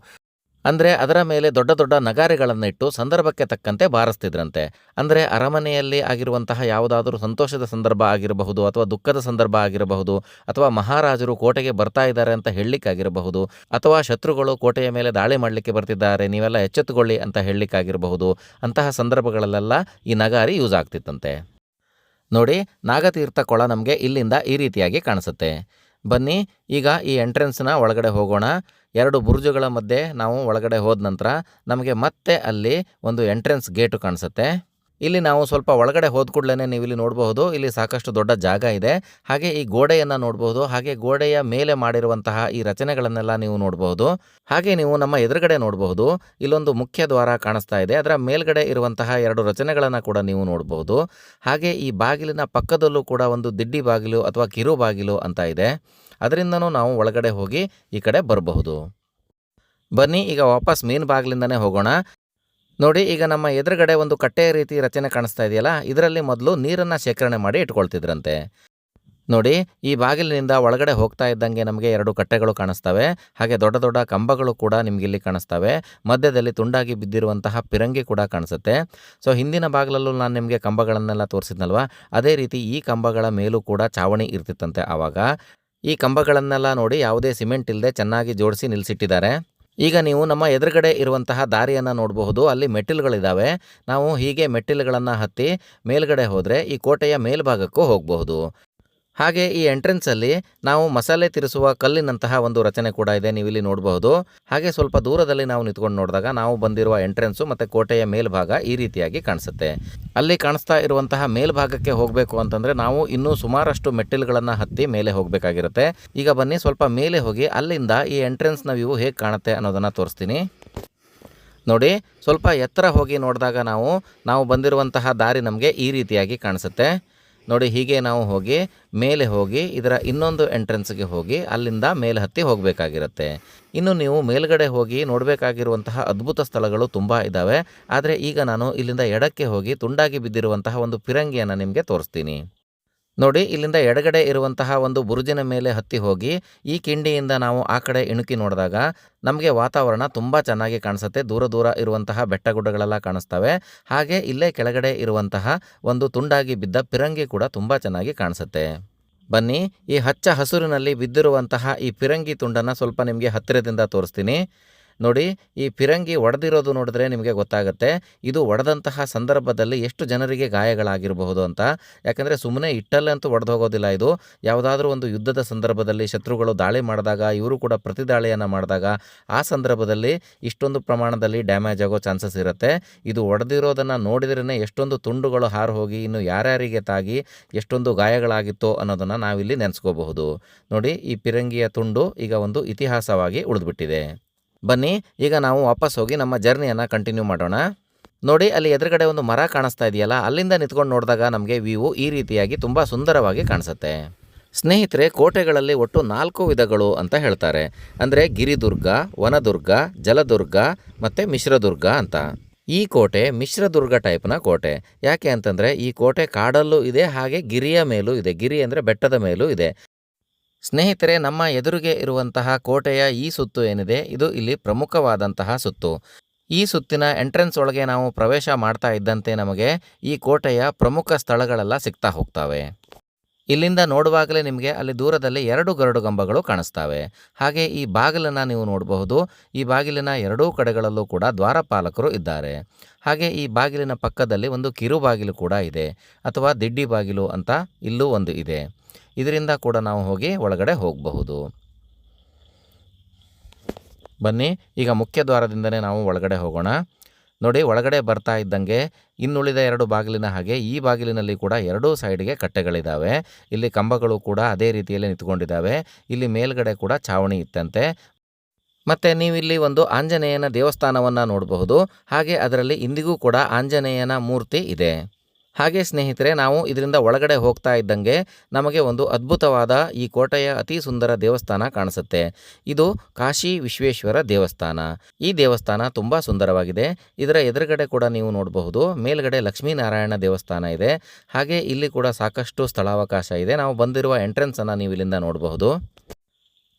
ಅಂದರೆ ಅದರ ಮೇಲೆ ದೊಡ್ಡ ದೊಡ್ಡ ನಗಾರಿಗಳನ್ನಿಟ್ಟು ಸಂದರ್ಭಕ್ಕೆ ತಕ್ಕಂತೆ ಬಾರಿಸ್ತಿದ್ರಂತೆ. ಅಂದರೆ ಅರಮನೆಯಲ್ಲಿ ಆಗಿರುವಂತಹ ಯಾವುದಾದ್ರೂ ಸಂತೋಷದ ಸಂದರ್ಭ ಆಗಿರಬಹುದು, ಅಥವಾ ದುಃಖದ ಸಂದರ್ಭ ಆಗಿರಬಹುದು, ಅಥವಾ ಮಹಾರಾಜರು ಕೋಟೆಗೆ ಬರ್ತಾ ಇದ್ದಾರೆ ಅಂತ ಹೇಳಲಿಕ್ಕಾಗಿರಬಹುದು, ಅಥವಾ ಶತ್ರುಗಳು ಕೋಟೆಯ ಮೇಲೆ ದಾಳಿ ಮಾಡಲಿಕ್ಕೆ ಬರ್ತಿದ್ದಾರೆ, ನೀವೆಲ್ಲ ಎಚ್ಚೆತ್ತುಕೊಳ್ಳಿ ಅಂತ ಹೇಳಲಿಕ್ಕಾಗಿರಬಹುದು. ಅಂತಹ ಸಂದರ್ಭಗಳಲ್ಲೆಲ್ಲ ಈ ನಗಾರಿ ಯೂಸ್ ಆಗ್ತಿತ್ತಂತೆ. ನೋಡಿ, ನಾಗತೀರ್ಥ ಕೊಳ ನಮಗೆ ಇಲ್ಲಿಂದ ಈ ರೀತಿಯಾಗಿ ಕಾಣಿಸುತ್ತೆ. ಬನ್ನಿ, ಈಗ ಈ ಎಂಟ್ರೆನ್ಸ್ನ ಒಳಗಡೆ ಹೋಗೋಣ. 2 ಬುರುಜುಗಳ ಮಧ್ಯೆ ನಾವು ಒಳಗಡೆ ಹೋದ ನಂತರ ನಮಗೆ ಮತ್ತೆ ಅಲ್ಲಿ ಒಂದು ಎಂಟ್ರೆನ್ಸ್ ಗೇಟು ಕಾಣಿಸುತ್ತೆ. ಇಲ್ಲಿ ನಾವು ಸ್ವಲ್ಪ ಒಳಗಡೆ ಹೋದ ಕೂಡಲೇ ನೀವು ಇಲ್ಲಿ ನೋಡಬಹುದು, ಇಲ್ಲಿ ಸಾಕಷ್ಟು ದೊಡ್ಡ ಜಾಗ ಇದೆ. ಹಾಗೆ ಈ ಗೋಡೆಯನ್ನು ನೋಡಬಹುದು. ಹಾಗೆ ಗೋಡೆಯ ಮೇಲೆ ಮಾಡಿರುವಂತಹ ಈ ರಚನೆಗಳನ್ನೆಲ್ಲ ನೀವು ನೋಡಬಹುದು. ಹಾಗೆ ನೀವು ನಮ್ಮ ಎದುರುಗಡೆ ನೋಡಬಹುದು, ಇಲ್ಲೊಂದು ಮುಖ್ಯ ದ್ವಾರ ಕಾಣಿಸ್ತಾ ಇದೆ. ಅದರ ಮೇಲ್ಗಡೆ ಇರುವಂತಹ 2 ರಚನೆಗಳನ್ನು ಕೂಡ ನೀವು ನೋಡಬಹುದು. ಹಾಗೆ ಈ ಬಾಗಿಲಿನ ಪಕ್ಕದಲ್ಲೂ ಕೂಡ ಒಂದು ದಿಡ್ಡಿ ಬಾಗಿಲು ಅಥವಾ ಕಿರು ಬಾಗಿಲು ಅಂತ ಇದೆ. ಅದರಿಂದನೂ ನಾವು ಒಳಗಡೆ ಹೋಗಿ ಈ ಕಡೆ ಬರಬಹುದು. ಬನ್ನಿ, ಈಗ ವಾಪಸ್ ಮೇನ್ ಬಾಗಿಲಿಂದನೇ ಹೋಗೋಣ. ನೋಡಿ, ಈಗ ನಮ್ಮ ಎದುರುಗಡೆ ಒಂದು ಕಟ್ಟೆಯ ರೀತಿ ರಚನೆ ಕಾಣಿಸ್ತಾ ಇದೆಯಲ್ಲ, ಇದರಲ್ಲಿ ಮೊದಲು ನೀರನ್ನು ಶೇಖರಣೆ ಮಾಡಿ ಇಟ್ಕೊಳ್ತಿದ್ರಂತೆ. ನೋಡಿ, ಈ ಬಾಗಿಲಿನಿಂದ ಒಳಗಡೆ ಹೋಗ್ತಾ ಇದ್ದಂಗೆ ನಮಗೆ 2 ಕಟ್ಟೆಗಳು ಕಾಣಿಸ್ತವೆ. ಹಾಗೆ ದೊಡ್ಡ ದೊಡ್ಡ ಕಂಬಗಳು ಕೂಡ ನಿಮಗೆ ಇಲ್ಲಿ ಕಾಣಿಸ್ತವೆ. ಮಧ್ಯದಲ್ಲಿ ತುಂಡಾಗಿ ಬಿದ್ದಿರುವಂತಹ ಪಿರಂಗಿ ಕೂಡ ಕಾಣಿಸುತ್ತೆ. ಸೊ ಹಿಂದಿನ ಬಾಗಿಲಲ್ಲೂ ನಾನು ನಿಮಗೆ ಕಂಬಗಳನ್ನೆಲ್ಲ ತೋರಿಸಿದ್ನಲ್ವ, ಅದೇ ರೀತಿ ಈ ಕಂಬಗಳ ಮೇಲೂ ಕೂಡ ಚಾವಣಿ ಇರ್ತಿತ್ತಂತೆ. ಆವಾಗ ಈ ಕಂಬಗಳನ್ನೆಲ್ಲ ನೋಡಿ ಯಾವುದೇ ಸಿಮೆಂಟ್ ಇಲ್ಲದೆ ಚೆನ್ನಾಗಿ ಜೋಡಿಸಿ ನಿಲ್ಲಿಸಿಟ್ಟಿದ್ದಾರೆ. ಈಗ ನೀವು ನಮ್ಮ ಎದುರುಗಡೆ ಇರುವಂತಹ ದಾರಿಯನ್ನು ನೋಡಬಹುದು. ಅಲ್ಲಿ ಮೆಟ್ಟಿಲುಗಳಿದ್ದಾವೆ. ನಾವು ಹೀಗೆ ಮೆಟ್ಟಿಲುಗಳನ್ನು ಹತ್ತಿ ಮೇಲ್ಗಡೆ ಹೋದರೆ ಈ ಕೋಟೆಯ ಮೇಲ್ಭಾಗಕ್ಕೂ ಹೋಗಬಹುದು. ಹಾಗೆ ಈ ಎಂಟ್ರೆನ್ಸಲ್ಲಿ ನಾವು ಮಸಾಲೆ ತಿರುಸುವ ಕಲ್ಲಿನಂತಹ ಒಂದು ರಚನೆ ಕೂಡ ಇದೆ, ನೀವು ಇಲ್ಲಿ ನೋಡಬಹುದು. ಹಾಗೆ ಸ್ವಲ್ಪ ದೂರದಲ್ಲಿ ನಾವು ನಿಂತ್ಕೊಂಡು ನೋಡಿದಾಗ ನಾವು ಬಂದಿರುವ ಎಂಟ್ರೆನ್ಸು ಮತ್ತು ಕೋಟೆಯ ಮೇಲ್ಭಾಗ ಈ ರೀತಿಯಾಗಿ ಕಾಣಿಸುತ್ತೆ. ಅಲ್ಲಿ ಕಾಣಿಸ್ತಾ ಇರುವಂತಹ ಮೇಲ್ಭಾಗಕ್ಕೆ ಹೋಗಬೇಕು ಅಂತಂದರೆ ನಾವು ಇನ್ನೂ ಸುಮಾರಷ್ಟು ಮೆಟ್ಟಿಲುಗಳನ್ನು ಹತ್ತಿ ಮೇಲೆ ಹೋಗಬೇಕಾಗಿರುತ್ತೆ. ಈಗ ಬನ್ನಿ, ಸ್ವಲ್ಪ ಮೇಲೆ ಹೋಗಿ ಅಲ್ಲಿಂದ ಈ ಎಂಟ್ರೆನ್ಸ್ನ ವ್ಯೂ ಹೇಗೆ ಕಾಣುತ್ತೆ ಅನ್ನೋದನ್ನು ತೋರಿಸ್ತೀನಿ. ನೋಡಿ, ಸ್ವಲ್ಪ ಎತ್ತರ ಹೋಗಿ ನೋಡಿದಾಗ ನಾವು ಬಂದಿರುವಂತಹ ದಾರಿ ನಮಗೆ ಈ ರೀತಿಯಾಗಿ ಕಾಣಿಸುತ್ತೆ. ನೋಡಿ, ಹೀಗೆ ನಾವು ಹೋಗಿ ಮೇಲೆ ಹೋಗಿ ಇದರ ಇನ್ನೊಂದು ಎಂಟ್ರೆನ್ಸ್ಗೆ ಹೋಗಿ ಅಲ್ಲಿಂದ ಮೇಲೆ ಹತ್ತಿ ಹೋಗಬೇಕಾಗಿರುತ್ತೆ. ಇನ್ನು ನೀವು ಮೇಲ್ಗಡೆ ಹೋಗಿ ನೋಡಬೇಕಾಗಿರುವಂತಹ ಅದ್ಭುತ ಸ್ಥಳಗಳು ತುಂಬ ಇದ್ದಾವೆ. ಆದರೆ ಈಗ ನಾನು ಇಲ್ಲಿಂದ ಎಡಕ್ಕೆ ಹೋಗಿ ತುಂಡಾಗಿ ಬಿದ್ದಿರುವಂತಹ ಒಂದು ಪಿರಂಗಿಯನ್ನು ನಿಮಗೆ ತೋರಿಸ್ತೀನಿ. ನೋಡಿ, ಇಲ್ಲಿಂದ ಎಡಗಡೆ ಇರುವಂತಹ ಒಂದು ಬುರುಜಿನ ಮೇಲೆ ಹತ್ತಿ ಹೋಗಿ ಈ ಕಿಂಡಿಯಿಂದ ನಾವು ಆ ಕಡೆ ಇಣುಕಿ ನೋಡಿದಾಗ ನಮಗೆ ವಾತಾವರಣ ತುಂಬ ಚೆನ್ನಾಗಿ ಕಾಣಿಸುತ್ತೆ. ದೂರ ದೂರ ಇರುವಂತಹ ಬೆಟ್ಟಗುಡ್ಡಗಳೆಲ್ಲ ಕಾಣಿಸ್ತವೆ. ಹಾಗೆ ಇಲ್ಲೇ ಕೆಳಗಡೆ ಇರುವಂತಹ ಒಂದು ತುಂಡಾಗಿ ಬಿದ್ದ ಪಿರಂಗಿ ಕೂಡ ತುಂಬ ಚೆನ್ನಾಗಿ ಕಾಣಿಸುತ್ತೆ. ಬನ್ನಿ, ಈ ಹಚ್ಚ ಹಸುರಿನಲ್ಲಿ ಬಿದ್ದಿರುವಂತಹ ಈ ಪಿರಂಗಿ ತುಂಡನ್ನು ಸ್ವಲ್ಪ ನಿಮಗೆ ಹತ್ತಿರದಿಂದ ತೋರಿಸ್ತೀನಿ. ನೋಡಿ, ಈ ಪಿರಂಗಿ ಒಡೆದಿರೋದು ನೋಡಿದ್ರೆ ನಿಮಗೆ ಗೊತ್ತಾಗುತ್ತೆ ಇದು ಒಡೆದಂತಹ ಸಂದರ್ಭದಲ್ಲಿ ಎಷ್ಟು ಜನರಿಗೆ ಗಾಯಗಳಾಗಿರಬಹುದು ಅಂತ. ಯಾಕಂದರೆ ಸುಮ್ಮನೆ ಇಟ್ಟಲ್ಲಂತೂ ಒಡೆದು ಹೋಗೋದಿಲ್ಲ. ಇದು ಯಾವುದಾದ್ರೂ ಒಂದು ಯುದ್ಧದ ಸಂದರ್ಭದಲ್ಲಿ ಶತ್ರುಗಳು ದಾಳಿ ಮಾಡಿದಾಗ, ಇವರು ಕೂಡ ಪ್ರತಿದಾಳಿಯನ್ನು ಮಾಡಿದಾಗ ಆ ಸಂದರ್ಭದಲ್ಲಿ ಇಷ್ಟೊಂದು ಪ್ರಮಾಣದಲ್ಲಿ ಡ್ಯಾಮೇಜ್ ಆಗೋ ಚಾನ್ಸಸ್ ಇರುತ್ತೆ. ಇದು ಒಡೆದಿರೋದನ್ನು ನೋಡಿದ್ರೇ ಎಷ್ಟೊಂದು ತುಂಡುಗಳು ಹಾರು ಹೋಗಿ ಇನ್ನು ಯಾರ್ಯಾರಿಗೆ ತಾಗಿ ಎಷ್ಟೊಂದು ಗಾಯಗಳಾಗಿತ್ತೋ ಅನ್ನೋದನ್ನು ನಾವಿಲ್ಲಿ ನೆನೆಸ್ಕೋಬಹುದು. ನೋಡಿ, ಈ ಪಿರಂಗಿಯ ತುಂಡು ಈಗ ಒಂದು ಇತಿಹಾಸವಾಗಿ ಉಳಿದ್ಬಿಟ್ಟಿದೆ. ಬನ್ನಿ, ಈಗ ನಾವು ವಾಪಸ್ ಹೋಗಿ ನಮ್ಮ ಜರ್ನಿಯನ್ನು ಕಂಟಿನ್ಯೂ ಮಾಡೋಣ. ನೋಡಿ ಅಲ್ಲಿ ಎದುರುಗಡೆ ಒಂದು ಮರ ಕಾಣಿಸ್ತಾ ಇದೆಯಲ್ಲ, ಅಲ್ಲಿಂದ ನಿಂತ್ಕೊಂಡು ನೋಡಿದಾಗ ನಮಗೆ ವ್ಯೂ ಈ ರೀತಿಯಾಗಿ ತುಂಬ ಸುಂದರವಾಗಿ ಕಾಣಿಸುತ್ತೆ. ಸ್ನೇಹಿತರೆ, ಕೋಟೆಗಳಲ್ಲಿ ಒಟ್ಟು 4 ವಿಧಗಳು ಅಂತ ಹೇಳ್ತಾರೆ. ಅಂದರೆ ಗಿರಿದುರ್ಗ, ವನದುರ್ಗ, ಜಲದುರ್ಗ ಮತ್ತು ಮಿಶ್ರದುರ್ಗ ಅಂತ. ಈ ಕೋಟೆ ಮಿಶ್ರದುರ್ಗ ಟೈಪ್ನ ಕೋಟೆ. ಯಾಕೆ ಅಂತಂದರೆ ಈ ಕೋಟೆ ಕಾಡಲ್ಲೂ ಇದೆ, ಹಾಗೆ ಗಿರಿಯ ಮೇಲೂ ಇದೆ. ಗಿರಿ ಅಂದರೆ ಬೆಟ್ಟದ ಮೇಲೂ ಇದೆ. ಸ್ನೇಹಿತರೆ, ನಮ್ಮ ಎದುರಿಗೆ ಇರುವಂತಹ ಕೋಟೆಯ ಈ ಸುತ್ತು ಏನಿದೆ, ಇದು ಇಲ್ಲಿ ಪ್ರಮುಖವಾದಂತಹ ಸುತ್ತು. ಈ ಸುತ್ತಿನ ಎಂಟ್ರೆನ್ಸ್ ಒಳಗೆ ನಾವು ಪ್ರವೇಶ ಮಾಡ್ತಾ ಇದ್ದಂತೆ ನಮಗೆ ಈ ಕೋಟೆಯ ಪ್ರಮುಖ ಸ್ಥಳಗಳೆಲ್ಲ ಸಿಗ್ತಾ ಹೋಗ್ತವೆ. ಇಲ್ಲಿಂದ ನೋಡುವಾಗಲೇ ನಿಮಗೆ ಅಲ್ಲಿ ದೂರದಲ್ಲಿ 2 ಗರುಡುಗಂಬಗಳು ಕಾಣಿಸ್ತವೆ. ಹಾಗೆ ಈ ಬಾಗಿಲನ್ನು ನೀವು ನೋಡಬಹುದು. ಈ ಬಾಗಿಲಿನ ಎರಡೂ ಕಡೆಗಳಲ್ಲೂ ಕೂಡ ದ್ವಾರಪಾಲಕರು ಇದ್ದಾರೆ. ಹಾಗೆ ಈ ಬಾಗಿಲಿನ ಪಕ್ಕದಲ್ಲಿ ಒಂದು ಕಿರು ಬಾಗಿಲು ಕೂಡ ಇದೆ, ಅಥವಾ ದಿಡ್ಡಿ ಬಾಗಿಲು ಅಂತ ಇಲ್ಲೂ ಒಂದು ಇದೆ. ಇದರಿಂದ ಕೂಡ ನಾವು ಹೋಗಿ ಒಳಗಡೆ ಹೋಗಬಹುದು. ಬನ್ನಿ, ಈಗ ಮುಖ್ಯ ದ್ವಾರದಿಂದನೇ ನಾವು ಒಳಗಡೆ ಹೋಗೋಣ. ನೋಡಿ, ಒಳಗಡೆ ಬರ್ತಾ ಇದ್ದಂಗೆ ಇನ್ನುಳಿದ 2 ಬಾಗಿಲಿನ ಹಾಗೆ ಈ ಬಾಗಿಲಿನಲ್ಲಿ ಕೂಡ 2 ಸೈಡ್ಗೆ ಕಟ್ಟೆಗಳಿದ್ದಾವೆ. ಇಲ್ಲಿ ಕಂಬಗಳು ಕೂಡ ಅದೇ ರೀತಿಯಲ್ಲಿ ನಿಂತ್ಕೊಂಡಿದ್ದಾವೆ. ಇಲ್ಲಿ ಮೇಲ್ಗಡೆ ಕೂಡ ಛಾವಣಿ ಇತ್ತಂತೆ. ಮತ್ತು ನೀವಿಲ್ಲಿ ಒಂದು ಆಂಜನೇಯನ ದೇವಸ್ಥಾನವನ್ನು ನೋಡಬಹುದು. ಹಾಗೆ ಅದರಲ್ಲಿ ಇಂದಿಗೂ ಕೂಡ ಆಂಜನೇಯನ ಮೂರ್ತಿ ಇದೆ. ಹಾಗೆ ಸ್ನೇಹಿತರೆ, ನಾವು ಇದರಿಂದ ಒಳಗಡೆ ಹೋಗ್ತಾ ಇದ್ದಂಗೆ ನಮಗೆ ಒಂದು ಅದ್ಭುತವಾದ ಈ ಕೋಟೆಯ ಅತಿ ಸುಂದರ ದೇವಸ್ಥಾನ ಕಾಣಿಸುತ್ತೆ. ಇದು ಕಾಶಿ ವಿಶ್ವೇಶ್ವರ ದೇವಸ್ಥಾನ. ಈ ದೇವಸ್ಥಾನ ತುಂಬ ಸುಂದರವಾಗಿದೆ. ಇದರ ಎದುರುಗಡೆ ಕೂಡ ನೀವು ನೋಡಬಹುದು, ಮೇಲ್ಗಡೆ ಲಕ್ಷ್ಮೀನಾರಾಯಣ ದೇವಸ್ಥಾನ ಇದೆ. ಹಾಗೆ ಇಲ್ಲಿ ಕೂಡ ಸಾಕಷ್ಟು ಸ್ಥಳಾವಕಾಶ ಇದೆ. ನಾವು ಬಂದಿರುವ ಎಂಟ್ರೆನ್ಸನ್ನು ನೀವು ಇಲ್ಲಿಂದ ನೋಡಬಹುದು.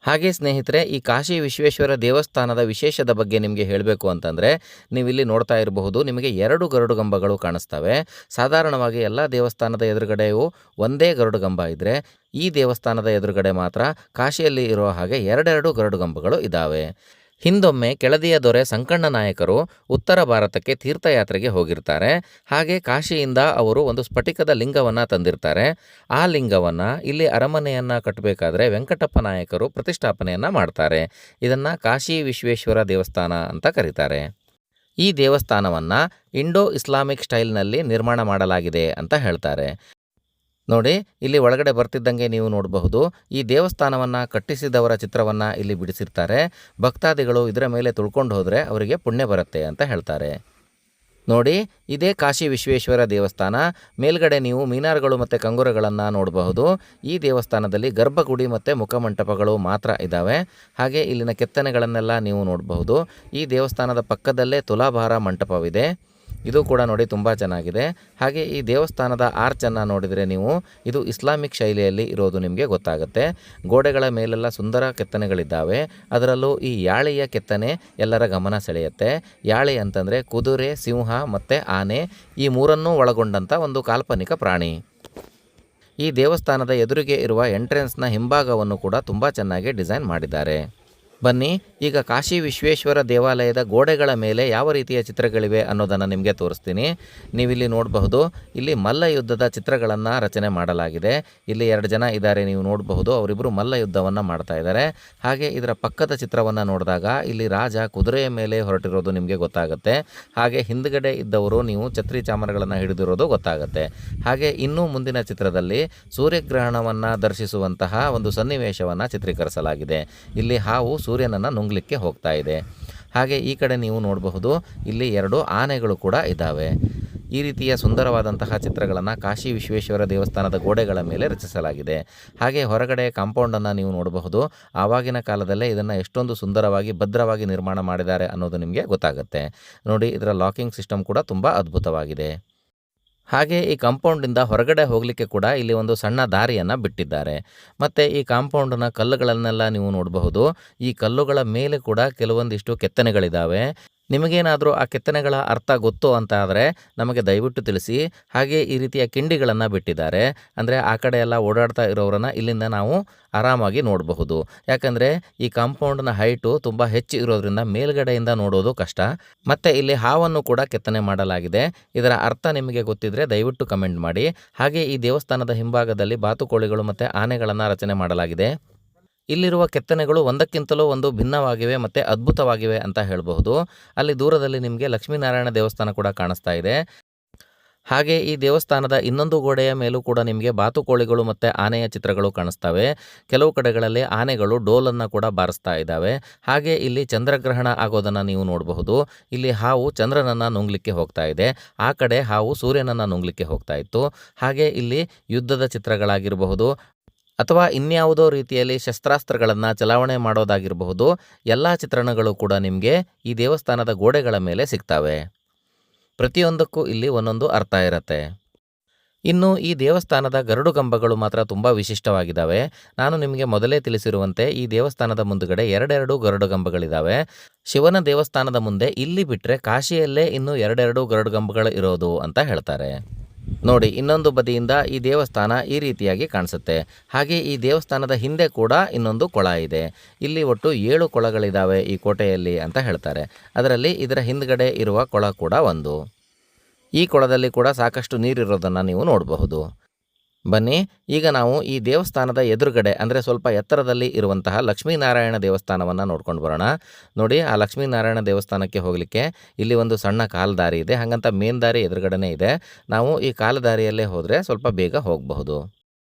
ಹಾಗೆ ಸ್ನೇಹಿತರೆ, ಈ ಕಾಶಿ ವಿಶ್ವೇಶ್ವರ ದೇವಸ್ಥಾನದ ವಿಶೇಷದ ಬಗ್ಗೆ ನಿಮಗೆ ಹೇಳಬೇಕು ಅಂತಂದರೆ, ನೀವಿಲ್ಲಿ ನೋಡ್ತಾ ಇರಬಹುದು, ನಿಮಗೆ 2 ಗರುಡುಗಂಬಗಳು ಕಾಣಿಸ್ತವೆ. ಸಾಧಾರಣವಾಗಿ ಎಲ್ಲ ದೇವಸ್ಥಾನದ ಎದುರುಗಡೆಯೂ ಒಂದೇ ಗರುಡುಗಂಬ ಇದ್ದರೆ, ಈ ದೇವಸ್ಥಾನದ ಎದುರುಗಡೆ ಮಾತ್ರ ಕಾಶಿಯಲ್ಲಿ ಇರೋ ಹಾಗೆ 2 ಗರುಡುಗಂಬಗಳು ಇದ್ದಾವೆ. ಹಿಂದೊಮ್ಮೆ ಕೆಳದಿಯ ದೊರೆ ಸಂಕಣ್ಣ ನಾಯಕರು ಉತ್ತರ ಭಾರತಕ್ಕೆ ತೀರ್ಥಯಾತ್ರೆಗೆ ಹೋಗಿರ್ತಾರೆ. ಹಾಗೆ ಕಾಶಿಯಿಂದ ಅವರು ಒಂದು ಸ್ಫಟಿಕದ ಲಿಂಗವನ್ನು ತಂದಿರ್ತಾರೆ. ಆ ಲಿಂಗವನ್ನು ಇಲ್ಲಿ ಅರಮನೆಯನ್ನು ಕಟ್ಟಬೇಕಾದ್ರೆ ವೆಂಕಟಪ್ಪ ನಾಯಕರು ಪ್ರತಿಷ್ಠಾಪನೆಯನ್ನು ಮಾಡ್ತಾರೆ. ಇದನ್ನು ಕಾಶಿ ವಿಶ್ವೇಶ್ವರ ದೇವಸ್ಥಾನ ಅಂತ ಕರೀತಾರೆ. ಈ ದೇವಸ್ಥಾನವನ್ನು ಇಂಡೋ ಇಸ್ಲಾಮಿಕ್ ಸ್ಟೈಲ್ನಲ್ಲಿ ನಿರ್ಮಾಣ ಮಾಡಲಾಗಿದೆ ಅಂತ ಹೇಳ್ತಾರೆ. ನೋಡಿ, ಇಲ್ಲಿ ಒಳಗಡೆ ಬರ್ತಿದ್ದಂಗೆ ನೀವು ನೋಡಬಹುದು, ಈ ದೇವಸ್ಥಾನವನ್ನು ಕಟ್ಟಿಸಿದವರ ಚಿತ್ರವನ್ನು ಇಲ್ಲಿ ಬಿಡಿಸಿರ್ತಾರೆ. ಭಕ್ತಾದಿಗಳು ಇದರ ಮೇಲೆ ತುಳ್ಕೊಂಡು ಹೋದರೆ ಅವರಿಗೆ ಪುಣ್ಯ ಬರುತ್ತೆ ಅಂತ ಹೇಳ್ತಾರೆ. ನೋಡಿ, ಇದೇ ಕಾಶಿ ವಿಶ್ವೇಶ್ವರ ದೇವಸ್ಥಾನ. ಮೇಲ್ಗಡೆ ನೀವು ಮೀನಾರ್ಗಳು ಮತ್ತು ಕಂಗುರಗಳನ್ನು ನೋಡಬಹುದು. ಈ ದೇವಸ್ಥಾನದಲ್ಲಿ ಗರ್ಭಗುಡಿ ಮತ್ತು ಮುಖಮಂಟಪಗಳು ಮಾತ್ರ ಇದ್ದಾವೆ. ಹಾಗೆ ಇಲ್ಲಿನ ಕೆತ್ತನೆಗಳನ್ನೆಲ್ಲ ನೀವು ನೋಡಬಹುದು. ಈ ದೇವಸ್ಥಾನದ ಪಕ್ಕದಲ್ಲೇ ತುಲಾಭಾರ ಮಂಟಪವಿದೆ. ಇದು ಕೂಡ ನೋಡಿ ತುಂಬ ಚೆನ್ನಾಗಿದೆ. ಹಾಗೆ ಈ ದೇವಸ್ಥಾನದ ಆರ್ಚನ್ನು ನೋಡಿದರೆ ನೀವು, ಇದು ಇಸ್ಲಾಮಿಕ್ ಶೈಲಿಯಲ್ಲಿ ಇರೋದು ನಿಮಗೆ ಗೊತ್ತಾಗುತ್ತೆ. ಗೋಡೆಗಳ ಮೇಲೆಲ್ಲ ಸುಂದರ ಕೆತ್ತನೆಗಳಿದ್ದಾವೆ. ಅದರಲ್ಲೂ ಈ ಯಾಳೆಯ ಕೆತ್ತನೆ ಎಲ್ಲರ ಗಮನ ಸೆಳೆಯುತ್ತೆ. ಯಾಳೆ ಅಂತಂದರೆ ಕುದುರೆ, ಸಿಂಹ ಮತ್ತು ಆನೆ, ಈ ಮೂರನ್ನೂ ಒಳಗೊಂಡಂಥ ಒಂದು ಕಾಲ್ಪನಿಕ ಪ್ರಾಣಿ. ಈ ದೇವಸ್ಥಾನದ ಎದುರಿಗೆ ಇರುವ ಎಂಟ್ರೆನ್ಸ್ನ ಹಿಂಭಾಗವನ್ನು ಕೂಡ ತುಂಬ ಚೆನ್ನಾಗಿ ಡಿಸೈನ್ ಮಾಡಿದ್ದಾರೆ. ಬನ್ನಿ, ಈಗ ಕಾಶಿ ವಿಶ್ವೇಶ್ವರ ದೇವಾಲಯದ ಗೋಡೆಗಳ ಮೇಲೆ ಯಾವ ರೀತಿಯ ಚಿತ್ರಗಳಿವೆ ಅನ್ನೋದನ್ನು ನಿಮಗೆ ತೋರಿಸ್ತೀನಿ. ನೀವಿಲ್ಲಿ ನೋಡಬಹುದು, ಇಲ್ಲಿ ಮಲ್ಲ ಯುದ್ಧದ ಚಿತ್ರಗಳನ್ನು ರಚನೆ ಮಾಡಲಾಗಿದೆ. ಇಲ್ಲಿ 2 ಜನ ಇದ್ದಾರೆ, ನೀವು ನೋಡಬಹುದು. ಅವರಿಬ್ಬರು ಮಲ್ಲ ಯುದ್ಧವನ್ನು ಮಾಡ್ತಾ ಇದ್ದಾರೆ. ಹಾಗೆ ಇದರ ಪಕ್ಕದ ಚಿತ್ರವನ್ನು ನೋಡಿದಾಗ ಇಲ್ಲಿ ರಾಜ ಕುದುರೆಯ ಮೇಲೆ ಹೊರಟಿರೋದು ನಿಮಗೆ ಗೊತ್ತಾಗುತ್ತೆ. ಹಾಗೆ ಹಿಂದುಗಡೆ ಇದ್ದವರು ನೀವು ಛತ್ರಿ ಚಾಮರಗಳನ್ನು ಹಿಡಿದಿರೋದು ಗೊತ್ತಾಗುತ್ತೆ. ಹಾಗೆ ಇನ್ನೂ ಮುಂದಿನ ಚಿತ್ರದಲ್ಲಿ ಸೂರ್ಯಗ್ರಹಣವನ್ನು ದರ್ಶಿಸುವಂತಹ ಒಂದು ಸನ್ನಿವೇಶವನ್ನು ಚಿತ್ರೀಕರಿಸಲಾಗಿದೆ. ಇಲ್ಲಿ ಹಾವು ಸೂರ್ಯನನ್ನು ನುಂಗ್ಲಿಕ್ಕೆ ಹೋಗ್ತಾ ಇದೆ. ಹಾಗೆ ಈ ಕಡೆ ನೀವು ನೋಡಬಹುದು, ಇಲ್ಲಿ 2 ಆನೆಗಳು ಕೂಡ ಇದ್ದಾವೆ. ಈ ರೀತಿಯ ಸುಂದರವಾದಂತಹ ಚಿತ್ರಗಳನ್ನು ಕಾಶಿ ವಿಶ್ವೇಶ್ವರ ದೇವಸ್ಥಾನದ ಗೋಡೆಗಳ ಮೇಲೆ ರಚಿಸಲಾಗಿದೆ. ಹಾಗೆ ಹೊರಗಡೆ ಕಾಂಪೌಂಡನ್ನು ನೀವು ನೋಡಬಹುದು. ಆವಾಗಿನ ಕಾಲದಲ್ಲೇ ಇದನ್ನು ಎಷ್ಟೊಂದು ಸುಂದರವಾಗಿ ಭದ್ರವಾಗಿ ನಿರ್ಮಾಣ ಮಾಡಿದ್ದಾರೆ ಅನ್ನೋದು ನಿಮಗೆ ಗೊತ್ತಾಗುತ್ತೆ. ನೋಡಿ, ಇದರ ಲಾಕಿಂಗ್ ಸಿಸ್ಟಮ್ ಕೂಡ ತುಂಬ ಅದ್ಭುತವಾಗಿದೆ. ಹಾಗೆ ಈ ಕಾಂಪೌಂಡಿಂದ ಹೊರಗಡೆ ಹೋಗಲಿಕ್ಕೆ ಕೂಡ ಇಲ್ಲಿ ಒಂದು ಸಣ್ಣ ದಾರಿಯನ್ನು ಬಿಟ್ಟಿದ್ದಾರೆ. ಮತ್ತು ಈ ಕಾಂಪೌಂಡ್ನ ಕಲ್ಲುಗಳನ್ನೆಲ್ಲ ನೀವು ನೋಡಬಹುದು. ಈ ಕಲ್ಲುಗಳ ಮೇಲೆ ಕೂಡ ಕೆಲವೊಂದಿಷ್ಟು ಕೆತ್ತನೆಗಳಿದ್ದಾವೆ. ನಿಮಗೇನಾದರೂ ಆ ಕೆತ್ತನೆಗಳ ಅರ್ಥ ಗೊತ್ತು ಅಂತ ಆದರೆ ನಮಗೆ ದಯವಿಟ್ಟು ತಿಳಿಸಿ. ಹಾಗೆ ಈ ರೀತಿಯ ಕಿಂಡಿಗಳನ್ನು ಬಿಟ್ಟಿದ್ದಾರೆ. ಅಂದರೆ ಆ ಕಡೆ ಎಲ್ಲ ಓಡಾಡ್ತಾ ಇರೋರನ್ನ ಇಲ್ಲಿಂದ ನಾವು ಆರಾಮಾಗಿ ನೋಡಬಹುದು. ಯಾಕಂದರೆ ಈ ಕಾಂಪೌಂಡ್ನ ಹೈಟು ತುಂಬ ಹೆಚ್ಚು ಇರೋದ್ರಿಂದ ಮೇಲ್ಗಡೆಯಿಂದ ನೋಡೋದು ಕಷ್ಟ. ಮತ್ತು ಇಲ್ಲಿ ಹಾವನ್ನು ಕೂಡ ಕೆತ್ತನೆ ಮಾಡಲಾಗಿದೆ. ಇದರ ಅರ್ಥ ನಿಮಗೆ ಗೊತ್ತಿದ್ದರೆ ದಯವಿಟ್ಟು ಕಮೆಂಟ್ ಮಾಡಿ. ಹಾಗೆ ಈ ದೇವಸ್ಥಾನದ ಹಿಂಭಾಗದಲ್ಲಿ ಬಾತುಕೋಳಿಗಳು ಮತ್ತು ಆನೆಗಳನ್ನು ರಚನೆ ಮಾಡಲಾಗಿದೆ. ಇಲ್ಲಿರುವ ಕೆತ್ತನೆಗಳು ಒಂದಕ್ಕಿಂತಲೂ ಒಂದು ಭಿನ್ನವಾಗಿವೆ ಮತ್ತು ಅದ್ಭುತವಾಗಿವೆ ಅಂತ ಹೇಳಬಹುದು. ಅಲ್ಲಿ ದೂರದಲ್ಲಿ ನಿಮಗೆ ಲಕ್ಷ್ಮೀನಾರಾಯಣ ದೇವಸ್ಥಾನ ಕೂಡ ಕಾಣಿಸ್ತಾ ಇದೆ. ಹಾಗೆ ಈ ದೇವಸ್ಥಾನದ ಇನ್ನೊಂದು ಗೋಡೆಯ ಮೇಲೂ ಕೂಡ ನಿಮಗೆ ಬಾತುಕೋಳಿಗಳು ಮತ್ತು ಆನೆಯ ಚಿತ್ರಗಳು ಕಾಣಿಸ್ತವೆ. ಕೆಲವು ಕಡೆಗಳಲ್ಲಿ ಆನೆಗಳು ಡೋಲನ್ನು ಕೂಡ ಬಾರಿಸ್ತಾ ಇದ್ದಾವೆ. ಹಾಗೆ ಇಲ್ಲಿ ಚಂದ್ರಗ್ರಹಣ ಆಗೋದನ್ನು ನೀವು ನೋಡಬಹುದು. ಇಲ್ಲಿ ಹಾವು ಚಂದ್ರನನ್ನು ನುಂಗ್ಲಿಕ್ಕೆ ಹೋಗ್ತಾ ಇದೆ, ಆ ಕಡೆ ಹಾವು ಸೂರ್ಯನನ್ನು ನುಂಗ್ಲಿಕ್ಕೆ ಹೋಗ್ತಾ ಇತ್ತು. ಹಾಗೆ ಇಲ್ಲಿ ಯುದ್ಧದ ಚಿತ್ರಗಳಾಗಿರಬಹುದು ಅಥವಾ ಇನ್ಯಾವುದೋ ರೀತಿಯಲ್ಲಿ ಶಸ್ತ್ರಾಸ್ತ್ರಗಳನ್ನು ಚಲಾವಣೆ ಮಾಡೋದಾಗಿರಬಹುದು, ಎಲ್ಲ ಚಿತ್ರಣಗಳು ಕೂಡ ನಿಮಗೆ ಈ ದೇವಸ್ಥಾನದ ಗೋಡೆಗಳ ಮೇಲೆ ಸಿಗ್ತವೆ. ಪ್ರತಿಯೊಂದಕ್ಕೂ ಇಲ್ಲಿ ಒಂದೊಂದು ಅರ್ಥ ಇರುತ್ತೆ. ಇನ್ನು ಈ ದೇವಸ್ಥಾನದ ಗರುಡುಗಂಬಗಳು ಮಾತ್ರ ತುಂಬ ವಿಶಿಷ್ಟವಾಗಿದ್ದಾವೆ. ನಾನು ನಿಮಗೆ ಮೊದಲೇ ತಿಳಿಸಿರುವಂತೆ ಈ ದೇವಸ್ಥಾನದ ಮುಂದುಗಡೆ ಎರಡೆರಡು ಗರುಡುಗಂಬಗಳಿದ್ದಾವೆ. ಶಿವನ ದೇವಸ್ಥಾನದ ಮುಂದೆ ಇಲ್ಲಿ ಬಿಟ್ಟರೆ ಕಾಶಿಯಲ್ಲೇ ಇನ್ನೂ ಎರಡೆರಡು ಗರುಡುಗಂಬಗಳು ಇರೋದು ಅಂತ ಹೇಳ್ತಾರೆ. ನೋಡಿ, ಇನ್ನೊಂದು ಬದಿಯಿಂದ ಈ ದೇವಸ್ಥಾನ ಈ ರೀತಿಯಾಗಿ ಕಾಣಿಸುತ್ತೆ. ಹಾಗೆ ಈ ದೇವಸ್ಥಾನದ ಹಿಂದೆ ಕೂಡ ಇನ್ನೊಂದು ಕೊಳ ಇದೆ. ಇಲ್ಲಿ ಒಟ್ಟು 7 ಕೊಳಗಳಿದ್ದಾವೆ ಈ ಕೋಟೆಯಲ್ಲಿ ಅಂತ ಹೇಳ್ತಾರೆ. ಅದರಲ್ಲಿ ಇದರ ಹಿಂದ್ಗಡೆ ಇರುವ ಕೊಳ ಕೂಡ ಒಂದು. ಈ ಕೊಳದಲ್ಲಿ ಕೂಡ ಸಾಕಷ್ಟು ನೀರಿರೋದನ್ನು ನೀವು ನೋಡಬಹುದು. ಬನ್ನಿ, ಈಗ ನಾವು ಈ ದೇವಸ್ಥಾನದ ಎದುರುಗಡೆ ಅಂದರೆ ಸ್ವಲ್ಪ ಎತ್ತರದಲ್ಲಿ ಇರುವಂತಹ ಲಕ್ಷ್ಮೀನಾರಾಯಣ ದೇವಸ್ಥಾನವನ್ನು ನೋಡ್ಕೊಂಡು ಬರೋಣ. ನೋಡಿ, ಆ ಲಕ್ಷ್ಮೀನಾರಾಯಣ ದೇವಸ್ಥಾನಕ್ಕೆ ಹೋಗಲಿಕ್ಕೆ ಇಲ್ಲಿ ಒಂದು ಸಣ್ಣ ಕಾಲುದಾರಿ ಇದೆ. ಹಾಗಂತ ಮೇನ್ ದಾರಿ ಎದುರುಗಡೆನೇ ಇದೆ. ನಾವು ಈ ಕಾಲುದಾರಿಯಲ್ಲೇ ಹೋದರೆ ಸ್ವಲ್ಪ ಬೇಗ ಹೋಗಬಹುದು.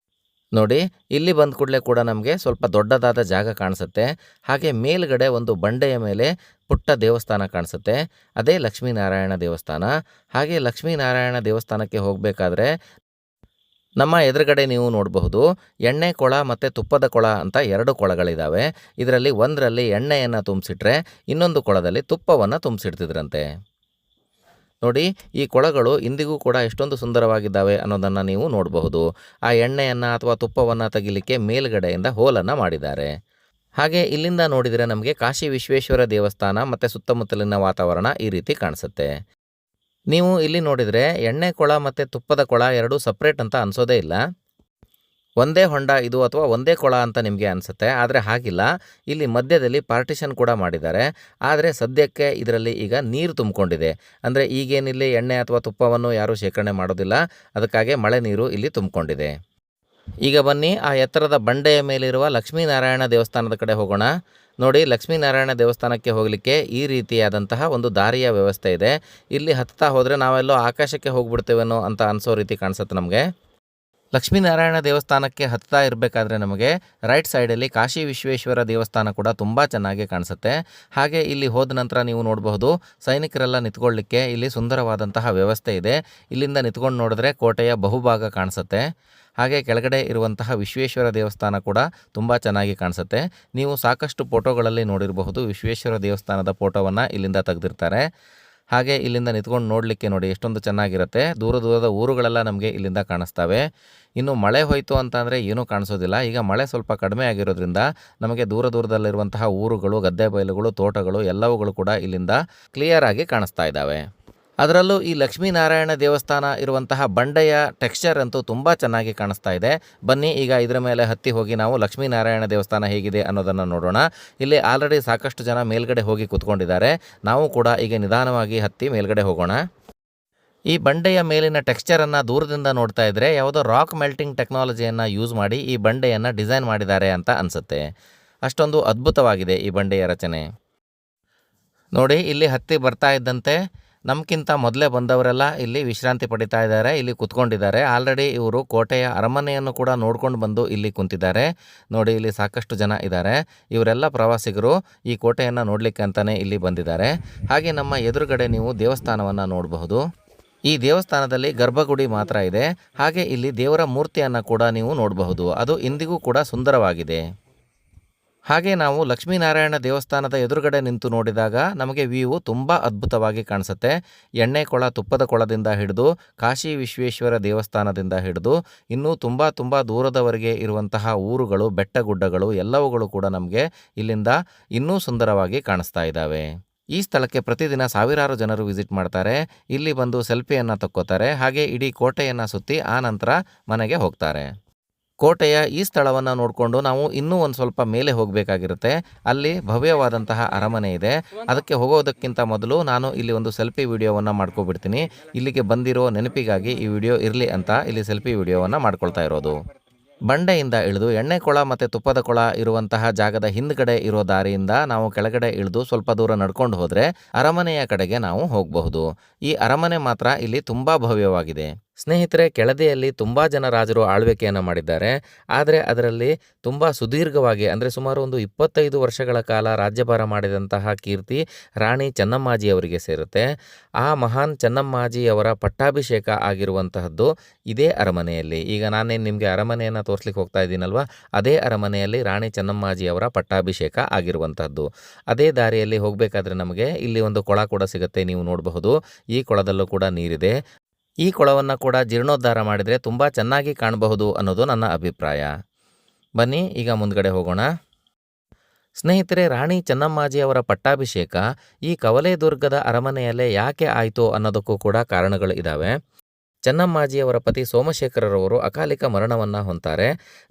ನೋಡಿ, ಇಲ್ಲಿ ಬಂದ ಕೂಡಲೇ ಕೂಡ ನಮಗೆ ಸ್ವಲ್ಪ ದೊಡ್ಡದಾದ ಜಾಗ ಕಾಣಿಸುತ್ತೆ. ಹಾಗೆ ಮೇಲ್ಗಡೆ ಒಂದು ಬಂಡೆಯ ಮೇಲೆ ಪುಟ್ಟ ದೇವಸ್ಥಾನ ಕಾಣಿಸುತ್ತೆ. ಅದೇ ಲಕ್ಷ್ಮೀನಾರಾಯಣ ದೇವಸ್ಥಾನ. ಹಾಗೆ ಲಕ್ಷ್ಮೀನಾರಾಯಣ ದೇವಸ್ಥಾನಕ್ಕೆ ಹೋಗಬೇಕಾದ್ರೆ ನಮ್ಮ ಎದುರುಗಡೆ ನೀವು ನೋಡಬಹುದು ಎಣ್ಣೆ ಕೊಳ ಮತ್ತು ತುಪ್ಪದ ಕೊಳ ಅಂತ 2 ಕೊಳಗಳಿದ್ದಾವೆ. ಇದರಲ್ಲಿ ಒಂದರಲ್ಲಿ ಎಣ್ಣೆಯನ್ನು ತುಂಬಿಸಿಟ್ರೆ ಇನ್ನೊಂದು ಕೊಳದಲ್ಲಿ ತುಪ್ಪವನ್ನು ತುಂಬಿಸಿಡ್ತಿದ್ರಂತೆ. ನೋಡಿ, ಈ ಕೊಳಗಳು ಇಂದಿಗೂ ಕೂಡ ಎಷ್ಟೊಂದು ಸುಂದರವಾಗಿದ್ದಾವೆ ಅನ್ನೋದನ್ನು ನೀವು ನೋಡಬಹುದು. ಆ ಎಣ್ಣೆಯನ್ನು ಅಥವಾ ತುಪ್ಪವನ್ನು ತೆಗಿಲಿಕ್ಕೆ ಮೇಲ್ಗಡೆಯಿಂದ ಹೋಲನ್ನು ಮಾಡಿದ್ದಾರೆ. ಹಾಗೆ ಇಲ್ಲಿಂದ ನೋಡಿದರೆ ನಮಗೆ ಕಾಶಿ ವಿಶ್ವೇಶ್ವರ ದೇವಸ್ಥಾನ ಮತ್ತು ಸುತ್ತಮುತ್ತಲಿನ ವಾತಾವರಣ ಈ ರೀತಿ ಕಾಣಿಸುತ್ತೆ. ನೀವು ಇಲ್ಲಿ ನೋಡಿದರೆ ಎಣ್ಣೆ ಕೊಳ ಮತ್ತು ತುಪ್ಪದ ಕೊಳ 2 ಸಪ್ರೇಟ್ ಅಂತ ಅನಿಸೋದೇ ಇಲ್ಲ. ಒಂದೇ ಹೊಂಡ ಇದು ಅಥವಾ ಒಂದೇ ಕೊಳ ಅಂತ ನಿಮಗೆ ಅನಿಸುತ್ತೆ, ಆದರೆ ಹಾಗಿಲ್ಲ. ಇಲ್ಲಿ ಮಧ್ಯದಲ್ಲಿ ಪಾರ್ಟಿಷನ್ ಕೂಡ ಮಾಡಿದ್ದಾರೆ. ಆದರೆ ಸದ್ಯಕ್ಕೆ ಇದರಲ್ಲಿ ಈಗ ನೀರು ತುಂಬಿಕೊಂಡಿದೆ. ಅಂದರೆ ಈಗೇನಿಲ್ಲಿ ಎಣ್ಣೆ ಅಥವಾ ತುಪ್ಪವನ್ನು ಯಾರೂ ಶೇಖರಣೆ ಮಾಡೋದಿಲ್ಲ, ಅದಕ್ಕಾಗಿ ಮಳೆ ನೀರು ಇಲ್ಲಿ ತುಂಬಿಕೊಂಡಿದೆ. ಈಗ ಬನ್ನಿ, ಆ ಎತ್ತರದ ಬಂಡೆಯ ಮೇಲಿರುವ ಲಕ್ಷ್ಮೀನಾರಾಯಣ ದೇವಸ್ಥಾನದ ಕಡೆ ಹೋಗೋಣ. ನೋಡಿ, ಲಕ್ಷ್ಮೀನಾರಾಯಣ ದೇವಸ್ಥಾನಕ್ಕೆ ಹೋಗಲಿಕ್ಕೆ ಈ ರೀತಿಯಾದಂತಹ ಒಂದು ದಾರಿಯ ವ್ಯವಸ್ಥೆ ಇದೆ. ಇಲ್ಲಿ ಹತ್ತಾ ಹೋದರೆ ನಾವೆಲ್ಲೋ ಆಕಾಶಕ್ಕೆ ಹೋಗ್ಬಿಡ್ತೇವೇನೋ ಅಂತ ಅನಿಸೋ ರೀತಿ ಕಾಣಿಸುತ್ತೆ ನಮಗೆ. ಲಕ್ಷ್ಮೀನಾರಾಯಣ ದೇವಸ್ಥಾನಕ್ಕೆ ಹತ್ತಾ ಇರಬೇಕಾದ್ರೆ ನಮಗೆ ರೈಟ್ ಸೈಡಲ್ಲಿ ಕಾಶಿ ವಿಶ್ವೇಶ್ವರ ದೇವಸ್ಥಾನ ಕೂಡ ತುಂಬ ಚೆನ್ನಾಗಿ ಕಾಣಿಸುತ್ತೆ. ಹಾಗೆ ಇಲ್ಲಿ ಹೋದ ನಂತರ ನೀವು ನೋಡಬಹುದು ಸೈನಿಕರೆಲ್ಲ ನಿಂತ್ಕೊಳ್ಳಿಕ್ಕೆ ಇಲ್ಲಿ ಸುಂದರವಾದಂತಹ ವ್ಯವಸ್ಥೆ ಇದೆ. ಇಲ್ಲಿಂದ ನಿಂತ್ಕೊಂಡು ನೋಡಿದ್ರೆ ಕೋಟೆಯ ಬಹುಭಾಗ ಕಾಣಿಸುತ್ತೆ. ಹಾಗೆ ಕೆಳಗಡೆ ಇರುವಂತಹ ವಿಶ್ವೇಶ್ವರ ದೇವಸ್ಥಾನ ಕೂಡ ತುಂಬ ಚೆನ್ನಾಗಿ ಕಾಣಿಸುತ್ತೆ. ನೀವು ಸಾಕಷ್ಟು ಫೋಟೋಗಳಲ್ಲಿ ನೋಡಿರಬಹುದು, ವಿಶ್ವೇಶ್ವರ ದೇವಸ್ಥಾನದ ಫೋಟೋವನ್ನು ಇಲ್ಲಿಂದ ತೆಗೆದಿರ್ತಾರೆ. ಹಾಗೆ ಇಲ್ಲಿಂದ ನಿಂತ್ಕೊಂಡು ನೋಡಲಿಕ್ಕೆ ನೋಡಿ ಎಷ್ಟೊಂದು ಚೆನ್ನಾಗಿರುತ್ತೆ. ದೂರ ದೂರದ ಊರುಗಳೆಲ್ಲ ನಮಗೆ ಇಲ್ಲಿಂದ ಕಾಣಿಸ್ತವೆ. ಇನ್ನು ಮಳೆ ಹೋಯಿತು ಅಂತಂದರೆ ಏನೂ ಕಾಣಿಸೋದಿಲ್ಲ. ಈಗ ಮಳೆ ಸ್ವಲ್ಪ ಕಡಿಮೆ ಆಗಿರೋದ್ರಿಂದ ನಮಗೆ ದೂರ ದೂರದಲ್ಲಿರುವಂತಹ ಊರುಗಳು, ಗದ್ದೆ ಬಯಲುಗಳು, ತೋಟಗಳು ಎಲ್ಲವುಗಳು ಕೂಡ ಇಲ್ಲಿಂದ ಕ್ಲಿಯರ್ ಆಗಿ ಕಾಣಿಸ್ತಾ ಇದ್ದಾವೆ. ಅದರಲ್ಲೂ ಈ ಲಕ್ಷ್ಮೀನಾರಾಯಣ ದೇವಸ್ಥಾನ ಇರುವಂತಹ ಬಂಡೆಯ ಟೆಕ್ಸ್ಚರ್ ಅಂತೂ ತುಂಬ ಚೆನ್ನಾಗಿ ಕಾಣಿಸ್ತಾ ಇದೆ. ಬನ್ನಿ, ಈಗ ಇದರ ಮೇಲೆ ಹತ್ತಿ ಹೋಗಿ ನಾವು ಲಕ್ಷ್ಮೀನಾರಾಯಣ ದೇವಸ್ಥಾನ ಹೇಗಿದೆ ಅನ್ನೋದನ್ನು ನೋಡೋಣ. ಇಲ್ಲಿ ಆಲ್ರೆಡಿ ಸಾಕಷ್ಟು ಜನ ಮೇಲ್ಗಡೆ ಹೋಗಿ ಕೂತ್ಕೊಂಡಿದ್ದಾರೆ. ನಾವು ಕೂಡ ಈಗ ನಿಧಾನವಾಗಿ ಹತ್ತಿ ಮೇಲ್ಗಡೆ ಹೋಗೋಣ. ಈ ಬಂಡೆಯ ಮೇಲಿನ ಟೆಕ್ಸ್ಚರನ್ನು ದೂರದಿಂದ ನೋಡ್ತಾ ಇದ್ದರೆ ಯಾವುದೋ ರಾಕ್ ಮೆಲ್ಟಿಂಗ್ ಟೆಕ್ನಾಲಜಿಯನ್ನು ಯೂಸ್ ಮಾಡಿ ಈ ಬಂಡೆಯನ್ನು ಡಿಸೈನ್ ಮಾಡಿದ್ದಾರೆ ಅಂತ ಅನಿಸುತ್ತೆ. ಅಷ್ಟೊಂದು ಅದ್ಭುತವಾಗಿದೆ ಈ ಬಂಡೆಯ ರಚನೆ. ನೋಡಿ, ಇಲ್ಲಿ ಹತ್ತಿ ಬರ್ತಾ ಇದ್ದಂತೆ ನಮಗಿಂತ ಮೊದಲೇ ಬಂದವರೆಲ್ಲ ಇಲ್ಲಿ ವಿಶ್ರಾಂತಿ ಪಡಿತಾ ಇದ್ದಾರೆ, ಇಲ್ಲಿ ಕುತ್ಕೊಂಡಿದ್ದಾರೆ. ಆಲ್ರೆಡಿ ಇವರು ಕೋಟೆಯ ಅರಮನೆಯನ್ನು ಕೂಡ ನೋಡ್ಕೊಂಡು ಬಂದು ಇಲ್ಲಿ ಕುಂತಿದ್ದಾರೆ. ನೋಡಿ, ಇಲ್ಲಿ ಸಾಕಷ್ಟು ಜನ ಇದ್ದಾರೆ. ಇವರೆಲ್ಲ ಪ್ರವಾಸಿಗರು ಈ ಕೋಟೆಯನ್ನು ನೋಡಲಿಕ್ಕೆ ಅಂತಲೇ ಇಲ್ಲಿ ಬಂದಿದ್ದಾರೆ. ಹಾಗೆ ನಮ್ಮ ಎದುರುಗಡೆ ನೀವು ದೇವಸ್ಥಾನವನ್ನು ನೋಡಬಹುದು. ಈ ದೇವಸ್ಥಾನದಲ್ಲಿ ಗರ್ಭಗುಡಿ ಮಾತ್ರ ಇದೆ. ಹಾಗೆ ಇಲ್ಲಿ ದೇವರ ಮೂರ್ತಿಯನ್ನು ಕೂಡ ನೀವು ನೋಡಬಹುದು. ಅದು ಇಂದಿಗೂ ಕೂಡ ಸುಂದರವಾಗಿದೆ. ಹಾಗೆ ನಾವು ಲಕ್ಷ್ಮೀನಾರಾಯಣ ದೇವಸ್ಥಾನದ ಎದುರುಗಡೆ ನಿಂತು ನೋಡಿದಾಗ ನಮಗೆ ವ್ಯೂ ತುಂಬ ಅದ್ಭುತವಾಗಿ ಕಾಣಿಸುತ್ತೆ. ಎಣ್ಣೆ ಕೊಳ, ತುಪ್ಪದ ಕೊಳದಿಂದ ಹಿಡಿದು ಕಾಶಿ ವಿಶ್ವೇಶ್ವರ ದೇವಸ್ಥಾನದಿಂದ ಹಿಡಿದು ಇನ್ನೂ ತುಂಬ ದೂರದವರೆಗೆ ಇರುವಂತಹ ಊರುಗಳು, ಬೆಟ್ಟಗುಡ್ಡಗಳು ಎಲ್ಲವುಗಳು ಕೂಡ ನಮಗೆ ಇಲ್ಲಿಂದ ಇನ್ನೂ ಸುಂದರವಾಗಿ ಕಾಣಿಸ್ತಾ ಇದ್ದಾವೆ. ಈ ಸ್ಥಳಕ್ಕೆ ಪ್ರತಿದಿನ ಸಾವಿರಾರು ಜನರು ವಿಸಿಟ್ ಮಾಡ್ತಾರೆ. ಇಲ್ಲಿ ಬಂದು ಸೆಲ್ಫಿಯನ್ನು ತಕ್ಕೋತಾರೆ. ಹಾಗೆ ಇಡೀ ಕೋಟೆಯನ್ನು ಸುತ್ತಿ ಆ ನಂತರ ಮನೆಗೆ ಹೋಗ್ತಾರೆ. ಕೋಟೆಯ ಈ ಸ್ಥಳವನ್ನು ನೋಡಿಕೊಂಡು ನಾವು ಇನ್ನೂ ಒಂದು ಸ್ವಲ್ಪ ಮೇಲೆ ಹೋಗಬೇಕಾಗಿರುತ್ತೆ. ಅಲ್ಲಿ ಭವ್ಯವಾದಂತಹ ಅರಮನೆ ಇದೆ. ಅದಕ್ಕೆ ಹೋಗೋದಕ್ಕಿಂತ ಮೊದಲು ನಾನು ಇಲ್ಲಿ ಒಂದು ಸೆಲ್ಫಿ ವಿಡಿಯೋವನ್ನು ಮಾಡ್ಕೊಬಿಡ್ತೀನಿ. ಇಲ್ಲಿಗೆ ಬಂದಿರೋ ನೆನಪಿಗಾಗಿ ಈ ವಿಡಿಯೋ ಇರಲಿ ಅಂತ ಇಲ್ಲಿ ಸೆಲ್ಫಿ ವಿಡಿಯೋವನ್ನು ಮಾಡ್ಕೊಳ್ತಾ ಇರೋದು. ಬಂಡೆಯಿಂದ ಇಳಿದು ಎಣ್ಣೆ ಕೊಳ ಮತ್ತು ತುಪ್ಪದ ಕೊಳ ಇರುವಂತಹ ಜಾಗದ ಹಿಂದ್ಗಡೆ ಇರೋ ದಾರಿಯಿಂದ ನಾವು ಕೆಳಗಡೆ ಇಳಿದು ಸ್ವಲ್ಪ ದೂರ ನಡ್ಕೊಂಡು ಹೋದರೆ ಅರಮನೆಯ ಕಡೆಗೆ ನಾವು ಹೋಗಬಹುದು. ಈ ಅರಮನೆ ಮಾತ್ರ ಇಲ್ಲಿ ತುಂಬ ಭವ್ಯವಾಗಿದೆ. ಸ್ನೇಹಿತರೆ, ಕೆಳದಿಯಲ್ಲಿ ತುಂಬ ಜನ ರಾಜರು ಆಳ್ವಿಕೆಯನ್ನು ಮಾಡಿದ್ದಾರೆ. ಆದರೆ ಅದರಲ್ಲಿ ತುಂಬ ಸುದೀರ್ಘವಾಗಿ ಅಂದರೆ ಸುಮಾರು ಒಂದು 25 ವರ್ಷಗಳ ಕಾಲ ರಾಜ್ಯಭಾರ ಮಾಡಿದಂತಹ ಕೀರ್ತಿ ರಾಣಿ ಚೆನ್ನಮ್ಮಾಜಿಯವರಿಗೆ ಸೇರುತ್ತೆ. ಆ ಮಹಾನ್ ಚೆನ್ನಮ್ಮಾಜಿಯವರ ಪಟ್ಟಾಭಿಷೇಕ ಆಗಿರುವಂತಹದ್ದು ಇದೇ ಅರಮನೆಯಲ್ಲಿ. ಈಗ ನಾನೇನು ನಿಮಗೆ ಅರಮನೆಯನ್ನು ತೋರಿಸ್ಲಿಕ್ಕೆ ಹೋಗ್ತಾ ಇದ್ದೀನಲ್ವ, ಅದೇ ಅರಮನೆಯಲ್ಲಿ ರಾಣಿ ಚೆನ್ನಮ್ಮಾಜಿಯವರ ಪಟ್ಟಾಭಿಷೇಕ ಆಗಿರುವಂತಹದ್ದು. ಅದೇ ದಾರಿಯಲ್ಲಿ ಹೋಗಬೇಕಾದ್ರೆ ನಮಗೆ ಇಲ್ಲಿ ಒಂದು ಕೊಳ ಕೂಡ ಸಿಗುತ್ತೆ, ನೀವು ನೋಡಬಹುದು. ಈ ಕೊಳದಲ್ಲೂ ಕೂಡ ನೀರಿದೆ. ಈ ಕೊಳವನ್ನು ಕೂಡ ಜೀರ್ಣೋದ್ಧಾರ ಮಾಡಿದರೆ ತುಂಬ ಚೆನ್ನಾಗಿ ಕಾಣಬಹುದು ಅನ್ನೋದು ನನ್ನ ಅಭಿಪ್ರಾಯ. ಬನ್ನಿ ಈಗ ಮುಂದ್ಗಡೆ ಹೋಗೋಣ. ಸ್ನೇಹಿತರೆ, ರಾಣಿ ಚೆನ್ನಮ್ಮಾಜಿಯವರ ಪಟ್ಟಾಭಿಷೇಕ ಈ ಕವಲೇದುರ್ಗದ ಅರಮನೆಯಲ್ಲೇ ಯಾಕೆ ಆಯಿತು ಅನ್ನೋದಕ್ಕೂ ಕೂಡ ಕಾರಣಗಳು ಇದ್ದಾವೆ. ಚೆನ್ನಮ್ಮಾಜಿಯವರ ಪತಿ ಸೋಮಶೇಖರರವರು ಅಕಾಲಿಕ ಮರಣವನ್ನು ಹೊಂತಾರೆ.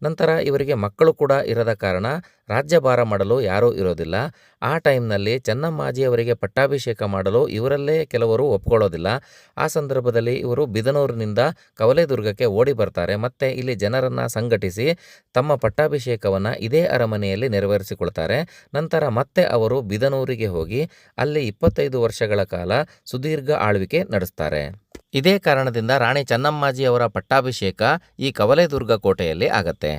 ನಂತರ ಇವರಿಗೆ ಮಕ್ಕಳು ಕೂಡ ಇರದ ಕಾರಣ ರಾಜ್ಯಭಾರ ಮಾಡಲು ಯಾರೂ ಇರೋದಿಲ್ಲ. ಆ ಟೈಮ್ನಲ್ಲಿ ಚೆನ್ನಮ್ಮಾಜಿಯವರಿಗೆ ಪಟ್ಟಾಭಿಷೇಕ ಮಾಡಲು ಇವರಲ್ಲೇ ಕೆಲವರು ಒಪ್ಕೊಳ್ಳೋದಿಲ್ಲ. ಆ ಸಂದರ್ಭದಲ್ಲಿ ಇವರು ಬಿದನೂರಿನಿಂದ ಕವಲೇದುರ್ಗಕ್ಕೆ ಓಡಿ ಬರ್ತಾರೆ. ಮತ್ತು ಇಲ್ಲಿ ಜನರನ್ನು ಸಂಘಟಿಸಿ ತಮ್ಮ ಪಟ್ಟಾಭಿಷೇಕವನ್ನು ಇದೇ ಅರಮನೆಯಲ್ಲಿ ನೆರವೇರಿಸಿಕೊಳ್ತಾರೆ. ನಂತರ ಮತ್ತೆ ಅವರು ಬಿದನೂರಿಗೆ ಹೋಗಿ ಅಲ್ಲಿ 25 ವರ್ಷಗಳ ಕಾಲ ಸುದೀರ್ಘ ಆಳ್ವಿಕೆ ನಡೆಸ್ತಾರೆ. ಇದೇ ಕಾರಣದಿಂದ ರಾಣಿ ಚೆನ್ನಮ್ಮಾಜಿಯವರ ಪಟ್ಟಾಭಿಷೇಕ ಈ ಕವಲೇದುರ್ಗ ಕೋಟೆಯಲ್ಲಿ ಆಗತ್ತೆ.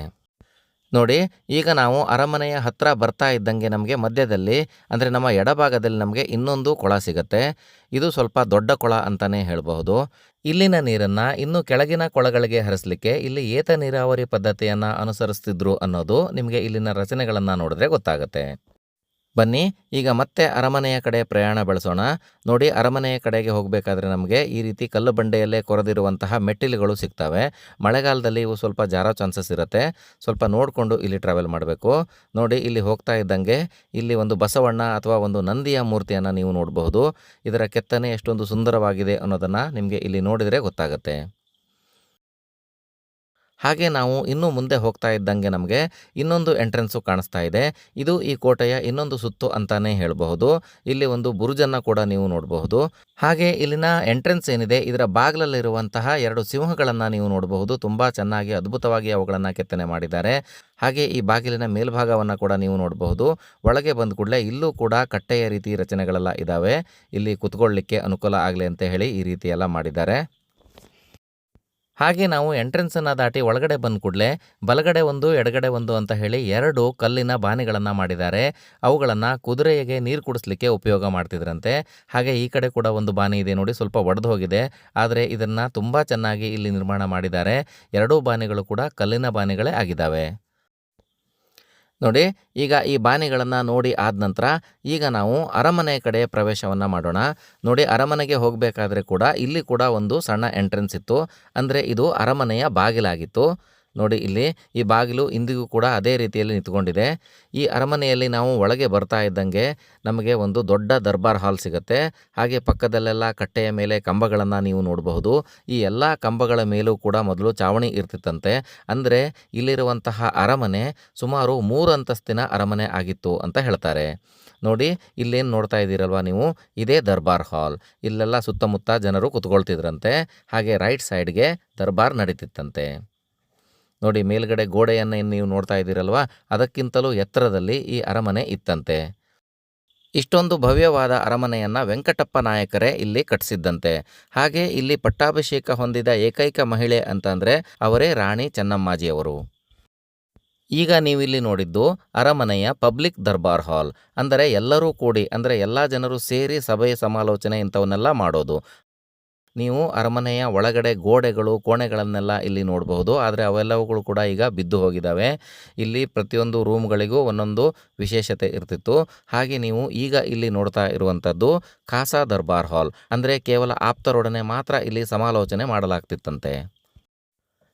ನೋಡಿ, ಈಗ ನಾವು ಅರಮನೆಯ ಹತ್ತಿರ ಬರ್ತಾ ಇದ್ದಂಗೆ ನಮಗೆ ಮಧ್ಯದಲ್ಲಿ ಅಂದರೆ ನಮ್ಮ ಎಡಭಾಗದಲ್ಲಿ ನಮಗೆ ಇನ್ನೊಂದು ಕೊಳ ಸಿಗುತ್ತೆ. ಇದು ಸ್ವಲ್ಪ ದೊಡ್ಡ ಕೊಳ ಅಂತಲೇ ಹೇಳಬಹುದು. ಇಲ್ಲಿನ ನೀರನ್ನು ಇನ್ನು ಕೆಳಗಿನ ಕೊಳಗಳಿಗೆ ಹರಿಸಲಿಕ್ಕೆ ಇಲ್ಲಿ ಏತ ನೀರಾವರಿ ಪದ್ಧತಿಯನ್ನು ಅನುಸರಿಸ್ತಿದ್ರು ಅನ್ನೋದು ನಿಮಗೆ ಇಲ್ಲಿನ ರಚನೆಗಳನ್ನು ನೋಡಿದ್ರೆ ಗೊತ್ತಾಗುತ್ತೆ. ಬನ್ನಿ ಈಗ ಮತ್ತೆ ಅರಮನೆಯ ಕಡೆ ಪ್ರಯಾಣ ಬೆಳೆಸೋಣ. ನೋಡಿ, ಅರಮನೆಯ ಕಡೆಗೆ ಹೋಗಬೇಕಾದ್ರೆ ನಮಗೆ ಈ ರೀತಿ ಕಲ್ಲು ಬಂಡೆಯಲ್ಲೇ ಕೊರೆದಿರುವಂತಹ ಮೆಟ್ಟಿಲುಗಳು ಸಿಗ್ತವೆ. ಮಳೆಗಾಲದಲ್ಲಿ ಇವು ಸ್ವಲ್ಪ ಜಾರೋ ಚಾನ್ಸಸ್ ಇರುತ್ತೆ. ಸ್ವಲ್ಪ ನೋಡಿಕೊಂಡು ಇಲ್ಲಿ ಟ್ರಾವೆಲ್ ಮಾಡಬೇಕು. ನೋಡಿ, ಇಲ್ಲಿ ಹೋಗ್ತಾ ಇದ್ದಂಗೆ ಇಲ್ಲಿ ಒಂದು ಬಸವಣ್ಣ ಅಥವಾ ಒಂದು ನಂದಿಯ ಮೂರ್ತಿಯನ್ನು ನೀವು ನೋಡಬಹುದು. ಇದರ ಕೆತ್ತನೆ ಎಷ್ಟೊಂದು ಸುಂದರವಾಗಿದೆ ಅನ್ನೋದನ್ನು ನಿಮಗೆ ಇಲ್ಲಿ ನೋಡಿದರೆ ಗೊತ್ತಾಗುತ್ತೆ. ಹಾಗೆ ನಾವು ಇನ್ನೂ ಮುಂದೆ ಹೋಗ್ತಾ ಇದ್ದಂಗೆ ನಮಗೆ ಇನ್ನೊಂದು ಎಂಟ್ರೆನ್ಸು ಕಾಣಿಸ್ತಾ ಇದೆ. ಇದು ಈ ಕೋಟೆಯ ಇನ್ನೊಂದು ಸುತ್ತು ಅಂತಾನೆ ಹೇಳಬಹುದು. ಇಲ್ಲಿ ಒಂದು ಬುರುಜನ್ನು ಕೂಡ ನೀವು ನೋಡಬಹುದು. ಹಾಗೆ ಇಲ್ಲಿನ ಎಂಟ್ರೆನ್ಸ್ ಏನಿದೆ ಇದರ ಬಾಗಿಲಲ್ಲಿರುವಂತಹ 2 ಸಿಂಹಗಳನ್ನು ನೀವು ನೋಡಬಹುದು. ತುಂಬ ಚೆನ್ನಾಗಿ ಅದ್ಭುತವಾಗಿ ಅವುಗಳನ್ನು ಕೆತ್ತನೆ ಮಾಡಿದ್ದಾರೆ. ಹಾಗೆ ಈ ಬಾಗಿಲಿನ ಮೇಲ್ಭಾಗವನ್ನು ಕೂಡ ನೀವು ನೋಡಬಹುದು. ಒಳಗೆ ಬಂದ ಕೂಡಲೇ ಇಲ್ಲೂ ಕೂಡ ಕಟ್ಟೆಯ ರೀತಿ ರಚನೆಗಳೆಲ್ಲ ಇದ್ದಾವೆ. ಇಲ್ಲಿ ಕುತ್ಕೊಳ್ಳಿಕ್ಕೆ ಅನುಕೂಲ ಆಗಲಿ ಅಂತ ಹೇಳಿ ಈ ರೀತಿ ಎಲ್ಲ ಮಾಡಿದ್ದಾರೆ. ಹಾಗೆ ನಾವು ಎಂಟ್ರೆನ್ಸನ್ನು ದಾಟಿ ಒಳಗಡೆ ಬಂದ ಕೂಡಲೇ ಬಲಗಡೆ ಒಂದು ಎಡಗಡೆ ಒಂದು ಅಂತ ಹೇಳಿ 2 ಕಲ್ಲಿನ ಬಾನಿಗಳನ್ನು ಮಾಡಿದ್ದಾರೆ. ಅವುಗಳನ್ನು ಕುದುರೆಗೆ ನೀರು ಕುಡಿಸ್ಲಿಕ್ಕೆ ಉಪಯೋಗ ಮಾಡ್ತಿದ್ರಂತೆ. ಹಾಗೆ ಈ ಕಡೆ ಕೂಡ ಒಂದು ಬಾನಿ ಇದೆ ನೋಡಿ, ಸ್ವಲ್ಪ ಒಡೆದು ಹೋಗಿದೆ. ಆದರೆ ಇದನ್ನು ತುಂಬ ಚೆನ್ನಾಗಿ ಇಲ್ಲಿ ನಿರ್ಮಾಣ ಮಾಡಿದ್ದಾರೆ. 2 ಬಾನಿಗಳು ಕೂಡ ಕಲ್ಲಿನ ಬಾನಿಗಳೇ ಆಗಿದ್ದಾವೆ. ನೋಡಿ, ಈಗ ಈ ಬಾನಿಗಳನ್ನು ನೋಡಿ ಆದ ನಂತರ ಈಗ ನಾವು ಅರಮನೆ ಕಡೆ ಪ್ರವೇಶವನ್ನು ಮಾಡೋಣ. ನೋಡಿ, ಅರಮನೆಗೆ ಹೋಗಬೇಕಾದ್ರೆ ಕೂಡ ಇಲ್ಲಿ ಕೂಡ ಒಂದು ಸಣ್ಣ ಎಂಟ್ರೆನ್ಸ್ ಇತ್ತು. ಅಂದರೆ ಇದು ಅರಮನೆಯ ಬಾಗಿಲಾಗಿತ್ತು. ನೋಡಿ, ಇಲ್ಲಿ ಈ ಬಾಗಿಲು ಇಂದಿಗೂ ಕೂಡ ಅದೇ ರೀತಿಯಲ್ಲಿ ನಿಂತ್ಕೊಂಡಿದೆ. ಈ ಅರಮನೆಯಲ್ಲಿ ನಾವು ಒಳಗೆ ಬರ್ತಾ ಇದ್ದಂಗೆ ನಮಗೆ ಒಂದು ದೊಡ್ಡ ದರ್ಬಾರ್ ಹಾಲ್ ಸಿಗುತ್ತೆ. ಹಾಗೆ ಪಕ್ಕದಲ್ಲೆಲ್ಲ ಕಟ್ಟೆಯ ಮೇಲೆ ಕಂಬಗಳನ್ನು ನೀವು ನೋಡಬಹುದು. ಈ ಎಲ್ಲ ಕಂಬಗಳ ಮೇಲೂ ಕೂಡ ಮೊದಲು ಚಾವಣಿ ಇರ್ತಿತ್ತಂತೆ. ಅಂದರೆ ಇಲ್ಲಿರುವಂತಹ ಅರಮನೆ ಸುಮಾರು 3 ಅಂತಸ್ತಿನ ಅರಮನೆ ಆಗಿತ್ತು ಅಂತ ಹೇಳ್ತಾರೆ. ನೋಡಿ, ಇಲ್ಲೇನು ನೋಡ್ತಾ ಇದ್ದೀರಲ್ವ ನೀವು, ಇದೇ ದರ್ಬಾರ್ ಹಾಲ್. ಇಲ್ಲೆಲ್ಲ ಸುತ್ತಮುತ್ತ ಜನರು ಕುತ್ಕೊಳ್ತಿದ್ರಂತೆ. ಹಾಗೆ ರೈಟ್ ಸೈಡ್ಗೆ ದರ್ಬಾರ್ ನಡೀತಿತ್ತಂತೆ. ನೋಡಿ, ಮೇಲ್ಗಡೆ ಗೋಡೆಯನ್ನು ನೀವು ನೋಡ್ತಾ ಇದ್ದೀರಲ್ವ, ಅದಕ್ಕಿಂತಲೂ ಎತ್ತರದಲ್ಲಿ ಈ ಅರಮನೆ ಇತ್ತಂತೆ. ಇಷ್ಟೊಂದು ಭವ್ಯವಾದ ಅರಮನೆಯನ್ನು ವೆಂಕಟಪ್ಪ ನಾಯಕರೇ ಇಲ್ಲಿ ಕಟ್ಟಿಸಿದ್ದಂತೆ. ಹಾಗೆ ಇಲ್ಲಿ ಪಟ್ಟಾಭಿಷೇಕ ಹೊಂದಿದ ಏಕೈಕ ಮಹಿಳೆ ಅಂತಂದರೆ ಅವರೇ ರಾಣಿ ಚೆನ್ನಮ್ಮಾಜಿಯವರು. ಈಗ ನೀವಿಲ್ಲಿ ನೋಡಿದ್ದು ಅರಮನೆಯ ಪಬ್ಲಿಕ್ ದರ್ಬಾರ್ ಹಾಲ್. ಅಂದರೆ ಎಲ್ಲರೂ ಕೂಡಿ, ಅಂದರೆ ಎಲ್ಲ ಜನರು ಸೇರಿ ಸಭೆ ಸಮಾಲೋಚನೆ ಇಂಥವನ್ನೆಲ್ಲ ಮಾಡೋದು. ನೀವು ಅರಮನೆಯ ಒಳಗಡೆ ಗೋಡೆಗಳು ಕೋಣೆಗಳನ್ನೆಲ್ಲ ಇಲ್ಲಿ ನೋಡಬಹುದು. ಆದರೆ ಅವೆಲ್ಲವುಗಳು ಕೂಡ ಈಗ ಬಿದ್ದು ಹೋಗಿದ್ದಾವೆ. ಇಲ್ಲಿ ಪ್ರತಿಯೊಂದು ರೂಮ್ಗಳಿಗೂ ಒಂದೊಂದು ವಿಶೇಷತೆ ಇರ್ತಿತ್ತು. ಹಾಗೆ ನೀವು ಈಗ ಇಲ್ಲಿ ನೋಡ್ತಾ ಇರುವಂಥದ್ದು ಖಾಸಾ ದರ್ಬಾರ್ ಹಾಲ್. ಅಂದರೆ ಕೇವಲ ಆಪ್ತರೊಡನೆ ಮಾತ್ರ ಇಲ್ಲಿ ಸಮಾಲೋಚನೆ ಮಾಡಲಾಗ್ತಿತ್ತಂತೆ.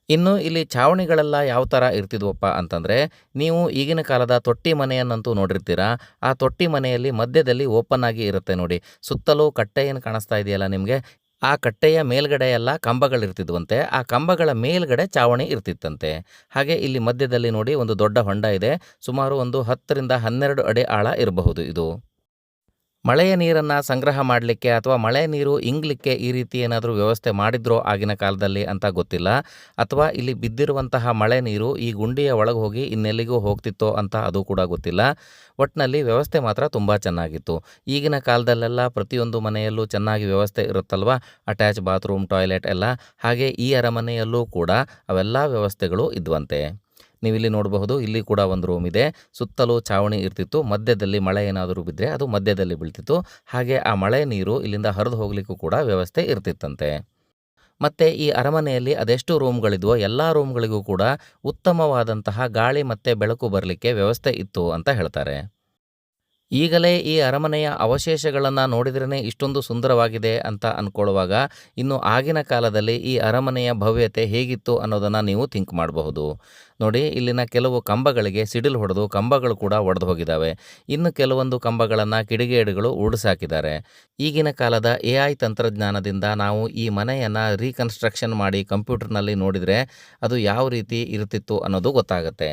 ಇನ್ನು ಇಲ್ಲಿ ಛಾವಣಿಗಳೆಲ್ಲ ಯಾವ ಥರ ಇರ್ತಿದ್ವಪ್ಪ ಅಂತಂದರೆ, ನೀವು ಈಗಿನ ಕಾಲದ ತೊಟ್ಟಿ ಮನೆಯನ್ನಂತೂ ನೋಡಿರ್ತೀರ. ಆ ತೊಟ್ಟಿ ಮನೆಯಲ್ಲಿ ಮಧ್ಯದಲ್ಲಿ ಓಪನ್ ಆಗಿ ಇರುತ್ತೆ ನೋಡಿ. ಸುತ್ತಲೂ ಕಟ್ಟೆ ಏನು ಕಾಣಿಸ್ತಾ ಇದೆಯಲ್ಲ ನಿಮಗೆ, ಆ ಕಟ್ಟೆಯ ಮೇಲ್ಗಡೆ ಎಲ್ಲ ಕಂಬಗಳಿರ್ತಿದ್ವಂತೆ. ಆ ಕಂಬಗಳ ಮೇಲ್ಗಡೆ ಚಾವಣಿ ಇರ್ತಿತ್ತಂತೆ. ಹಾಗೆ ಇಲ್ಲಿ ಮಧ್ಯದಲ್ಲಿ ನೋಡಿ ಒಂದು ದೊಡ್ಡ ಹೊಂಡ ಇದೆ. ಸುಮಾರು ಒಂದು 10 ರಿಂದ 12 ಅಡಿ ಆಳ ಇರಬಹುದು ಇದು. ಮಳೆಯ ನೀರನ್ನು ಸಂಗ್ರಹ ಮಾಡಲಿಕ್ಕೆ ಅಥವಾ ಮಳೆ ನೀರು ಇಂಗಲಿಕ್ಕೆ ಈ ರೀತಿ ಏನಾದರೂ ವ್ಯವಸ್ಥೆ ಮಾಡಿದ್ರೋ ಆಗಿನ ಕಾಲದಲ್ಲಿ ಅಂತ ಗೊತ್ತಿಲ್ಲ. ಅಥವಾ ಇಲ್ಲಿ ಬಿದ್ದಿರುವಂತಹ ಮಳೆ ನೀರು ಈ ಗುಂಡಿಯ ಒಳಗೆ ಹೋಗಿ ಇನ್ನೆಲ್ಲಿಗೂ ಹೋಗ್ತಿತ್ತೋ ಅಂತ ಅದು ಕೂಡ ಗೊತ್ತಿಲ್ಲ. ಒಟ್ಟಿನಲ್ಲಿ ವ್ಯವಸ್ಥೆ ಮಾತ್ರ ತುಂಬ ಚೆನ್ನಾಗಿತ್ತು. ಈಗಿನ ಕಾಲದಲ್ಲೆಲ್ಲ ಪ್ರತಿಯೊಂದು ಮನೆಯಲ್ಲೂ ಚೆನ್ನಾಗಿ ವ್ಯವಸ್ಥೆ ಇರುತ್ತಲ್ವ, ಅಟ್ಯಾಚ್ ಬಾತ್ರೂಮ್, ಟಾಯ್ಲೆಟ್ ಎಲ್ಲ. ಹಾಗೆ ಈ ಅರಮನೆಯಲ್ಲೂ ಕೂಡ ಅವೆಲ್ಲ ವ್ಯವಸ್ಥೆಗಳು ಇದ್ವಂತೆ. ನೀವಿಲ್ಲಿ ನೋಡಬಹುದು, ಇಲ್ಲಿ ಕೂಡ ಒಂದು ರೂಮ್ ಇದೆ. ಸುತ್ತಲೂ ಛಾವಣಿ ಇರ್ತಿತ್ತು. ಮಧ್ಯದಲ್ಲಿ ಮಳೆ ಏನಾದರೂ ಬಿದ್ದರೆ ಅದು ಮಧ್ಯದಲ್ಲಿ ಬೀಳ್ತಿತ್ತು. ಹಾಗೆ ಆ ಮಳೆ ನೀರು ಇಲ್ಲಿಂದ ಹರಿದು ಹೋಗ್ಲಿಕ್ಕೂ ಕೂಡ ವ್ಯವಸ್ಥೆ ಇರ್ತಿತ್ತಂತೆ. ಮತ್ತು ಈ ಅರಮನೆಯಲ್ಲಿ ಅದೆಷ್ಟು ರೂಮ್ಗಳಿದ್ವೋ ಎಲ್ಲ ರೂಮ್ಗಳಿಗೂ ಕೂಡ ಉತ್ತಮವಾದಂತಹ ಗಾಳಿ ಮತ್ತು ಬೆಳಕು ಬರಲಿಕ್ಕೆ ವ್ಯವಸ್ಥೆ ಇತ್ತು ಅಂತ ಹೇಳ್ತಾರೆ. ಈಗಲೇ ಈ ಅರಮನೆಯ ಅವಶೇಷಗಳನ್ನು ನೋಡಿದ್ರೇ ಇಷ್ಟೊಂದು ಸುಂದರವಾಗಿದೆ ಅಂತ ಅಂದ್ಕೊಳ್ಳುವಾಗ, ಇನ್ನು ಆಗಿನ ಕಾಲದಲ್ಲಿ ಈ ಅರಮನೆಯ ಭವ್ಯತೆ ಹೇಗಿತ್ತು ಅನ್ನೋದನ್ನು ನೀವು ಥಿಂಕ್ ಮಾಡಬಹುದು. ನೋಡಿ, ಇಲ್ಲಿನ ಕೆಲವು ಕಂಬಗಳಿಗೆ ಸಿಡಿಲು ಹೊಡೆದು ಕಂಬಗಳು ಕೂಡ ಒಡೆದು ಹೋಗಿದ್ದಾವೆ. ಇನ್ನು ಕೆಲವೊಂದು ಕಂಬಗಳನ್ನು ಕಿಡಿಗೇಡಿಗಳು ಉರುಳಿಸಾಕಿದ್ದಾರೆ. ಈಗಿನ ಕಾಲದ AI ತಂತ್ರಜ್ಞಾನದಿಂದ ನಾವು ಈ ಮನೆಯನ್ನು ರೀಕನ್ಸ್ಟ್ರಕ್ಷನ್ ಮಾಡಿ ಕಂಪ್ಯೂಟರ್ನಲ್ಲಿ ನೋಡಿದರೆ ಅದು ಯಾವ ರೀತಿ ಇರ್ತಿತ್ತು ಅನ್ನೋದು ಗೊತ್ತಾಗುತ್ತೆ.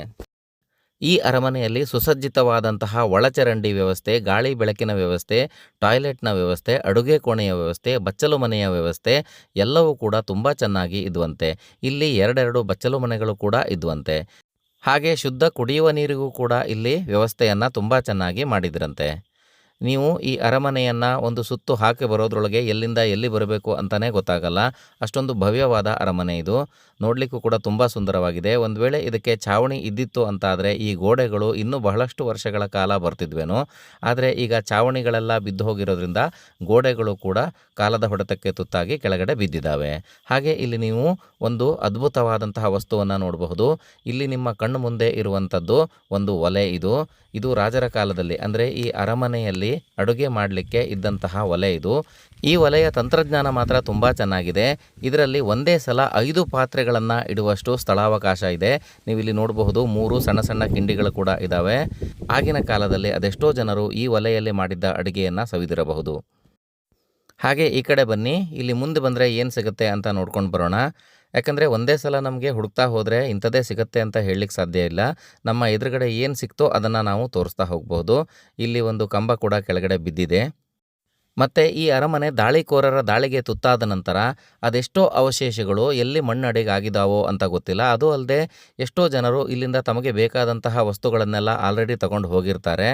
ಈ ಅರಮನೆಯಲ್ಲಿ ಸುಸಜ್ಜಿತವಾದಂತಹ ಒಳಚರಂಡಿ ವ್ಯವಸ್ಥೆ, ಗಾಳಿ ಬೆಳಕಿನ ವ್ಯವಸ್ಥೆ, ಟಾಯ್ಲೆಟ್ನ ವ್ಯವಸ್ಥೆ, ಅಡುಗೆ ಕೋಣೆಯ ವ್ಯವಸ್ಥೆ, ಬಚ್ಚಲು ಮನೆಯ ವ್ಯವಸ್ಥೆ ಎಲ್ಲವೂ ಕೂಡ ತುಂಬ ಚೆನ್ನಾಗಿ ಇದ್ವಂತೆ. ಇಲ್ಲಿ 2 ಬಚ್ಚಲು ಮನೆಗಳು ಕೂಡ ಇದ್ವಂತೆ. ಹಾಗೆ ಶುದ್ಧ ಕುಡಿಯುವ ನೀರಿಗೂ ಕೂಡ ಇಲ್ಲಿ ವ್ಯವಸ್ಥೆಯನ್ನು ತುಂಬ ಚೆನ್ನಾಗಿ ಮಾಡಿದ್ರಂತೆ. ನೀವು ಈ ಅರಮನೆಯನ್ನು ಒಂದು ಸುತ್ತು ಹಾಕಿ ಬರೋದ್ರೊಳಗೆ ಎಲ್ಲಿಂದ ಎಲ್ಲಿ ಬರಬೇಕು ಅಂತಲೇ ಗೊತ್ತಾಗಲ್ಲ. ಅಷ್ಟೊಂದು ಭವ್ಯವಾದ ಅರಮನೆ ಇದು. ನೋಡಲಿಕ್ಕೂ ಕೂಡ ತುಂಬ ಸುಂದರವಾಗಿದೆ. ಒಂದು ವೇಳೆ ಇದಕ್ಕೆ ಛಾವಣಿ ಇದ್ದಿತ್ತು ಅಂತಾದರೆ ಈ ಗೋಡೆಗಳು ಇನ್ನೂ ಬಹಳಷ್ಟು ವರ್ಷಗಳ ಕಾಲ ಬರ್ತಿದ್ವೇನೋ. ಆದರೆ ಈಗ ಛಾವಣಿಗಳೆಲ್ಲ ಬಿದ್ದು ಹೋಗಿರೋದ್ರಿಂದ ಗೋಡೆಗಳು ಕೂಡ ಕಾಲದ ಹೊಡೆತಕ್ಕೆ ತುತ್ತಾಗಿ ಕೆಳಗಡೆ ಬಿದ್ದಿದ್ದಾವೆ. ಹಾಗೆ ಇಲ್ಲಿ ನೀವು ಒಂದು ಅದ್ಭುತವಾದಂತಹ ವಸ್ತುವನ್ನು ನೋಡಬಹುದು. ಇಲ್ಲಿ ನಿಮ್ಮ ಕಣ್ಣು ಮುಂದೆ ಇರುವಂಥದ್ದು ಒಂದು ಒಲೆ. ಇದು ರಾಜರ ಕಾಲದಲ್ಲಿ, ಅಂದರೆ ಈ ಅರಮನೆಯಲ್ಲಿ ಅಡುಗೆ ಮಾಡಲಿಕ್ಕೆ ಇದ್ದಂತಹ ಒಲೆ ಇದು. ಈ ಒಲೆಯ ತಂತ್ರಜ್ಞಾನ ಮಾತ್ರ ತುಂಬ ಚೆನ್ನಾಗಿದೆ. ಇದರಲ್ಲಿ ಒಂದೇ ಸಲ 5 ಪಾತ್ರೆಗಳನ್ನು ಇಡುವಷ್ಟು ಸ್ಥಳಾವಕಾಶ ಇದೆ. ನೀವು ಇಲ್ಲಿ ನೋಡಬಹುದು, 3 ಸಣ್ಣ ಸಣ್ಣ ಕಿಂಡಿಗಳು ಕೂಡ ಇದ್ದಾವೆ. ಆಗಿನ ಕಾಲದಲ್ಲಿ ಅದೆಷ್ಟೋ ಜನರು ಈ ಒಲೆಯಲ್ಲಿ ಮಾಡಿದ್ದ ಅಡುಗೆಯನ್ನು ಸವಿದಿರಬಹುದು. ಹಾಗೆ ಈ ಕಡೆ ಬನ್ನಿ, ಇಲ್ಲಿ ಮುಂದೆ ಬಂದರೆ ಏನು ಸಿಗುತ್ತೆ ಅಂತ ನೋಡ್ಕೊಂಡು ಬರೋಣ. ಯಾಕಂದರೆ ಒಂದೇ ಸಲ ನಮಗೆ ಹುಡುಕ್ತಾ ಹೋದರೆ ಇಂಥದ್ದೇ ಸಿಗುತ್ತೆ ಅಂತ ಹೇಳಲಿಕ್ಕೆ ಸಾಧ್ಯ ಇಲ್ಲ. ನಮ್ಮ ಎದುರುಗಡೆ ಏನು ಸಿಕ್ತೋ ಅದನ್ನು ನಾವು ತೋರಿಸ್ತಾ ಹೋಗ್ಬೋದು. ಇಲ್ಲಿ ಒಂದು ಕಂಬ ಕೂಡ ಕೆಳಗಡೆ ಬಿದ್ದಿದೆ. ಮತ್ತು ಈ ಅರಮನೆ ದಾಳಿಕೋರರ ದಾಳಿಗೆ ತುತ್ತಾದ ನಂತರ ಅದೆಷ್ಟೋ ಅವಶೇಷಗಳು ಎಲ್ಲಿ ಮಣ್ಣಡಿಗಾಗಿದ್ದಾವೋ ಅಂತ ಗೊತ್ತಿಲ್ಲ. ಅದು ಅಲ್ಲದೆ ಎಷ್ಟೋ ಜನರು ಇಲ್ಲಿಂದ ತಮಗೆ ಬೇಕಾದಂತಹ ವಸ್ತುಗಳನ್ನೆಲ್ಲ ಆಲ್ರೆಡಿ ತಗೊಂಡು ಹೋಗಿರ್ತಾರೆ.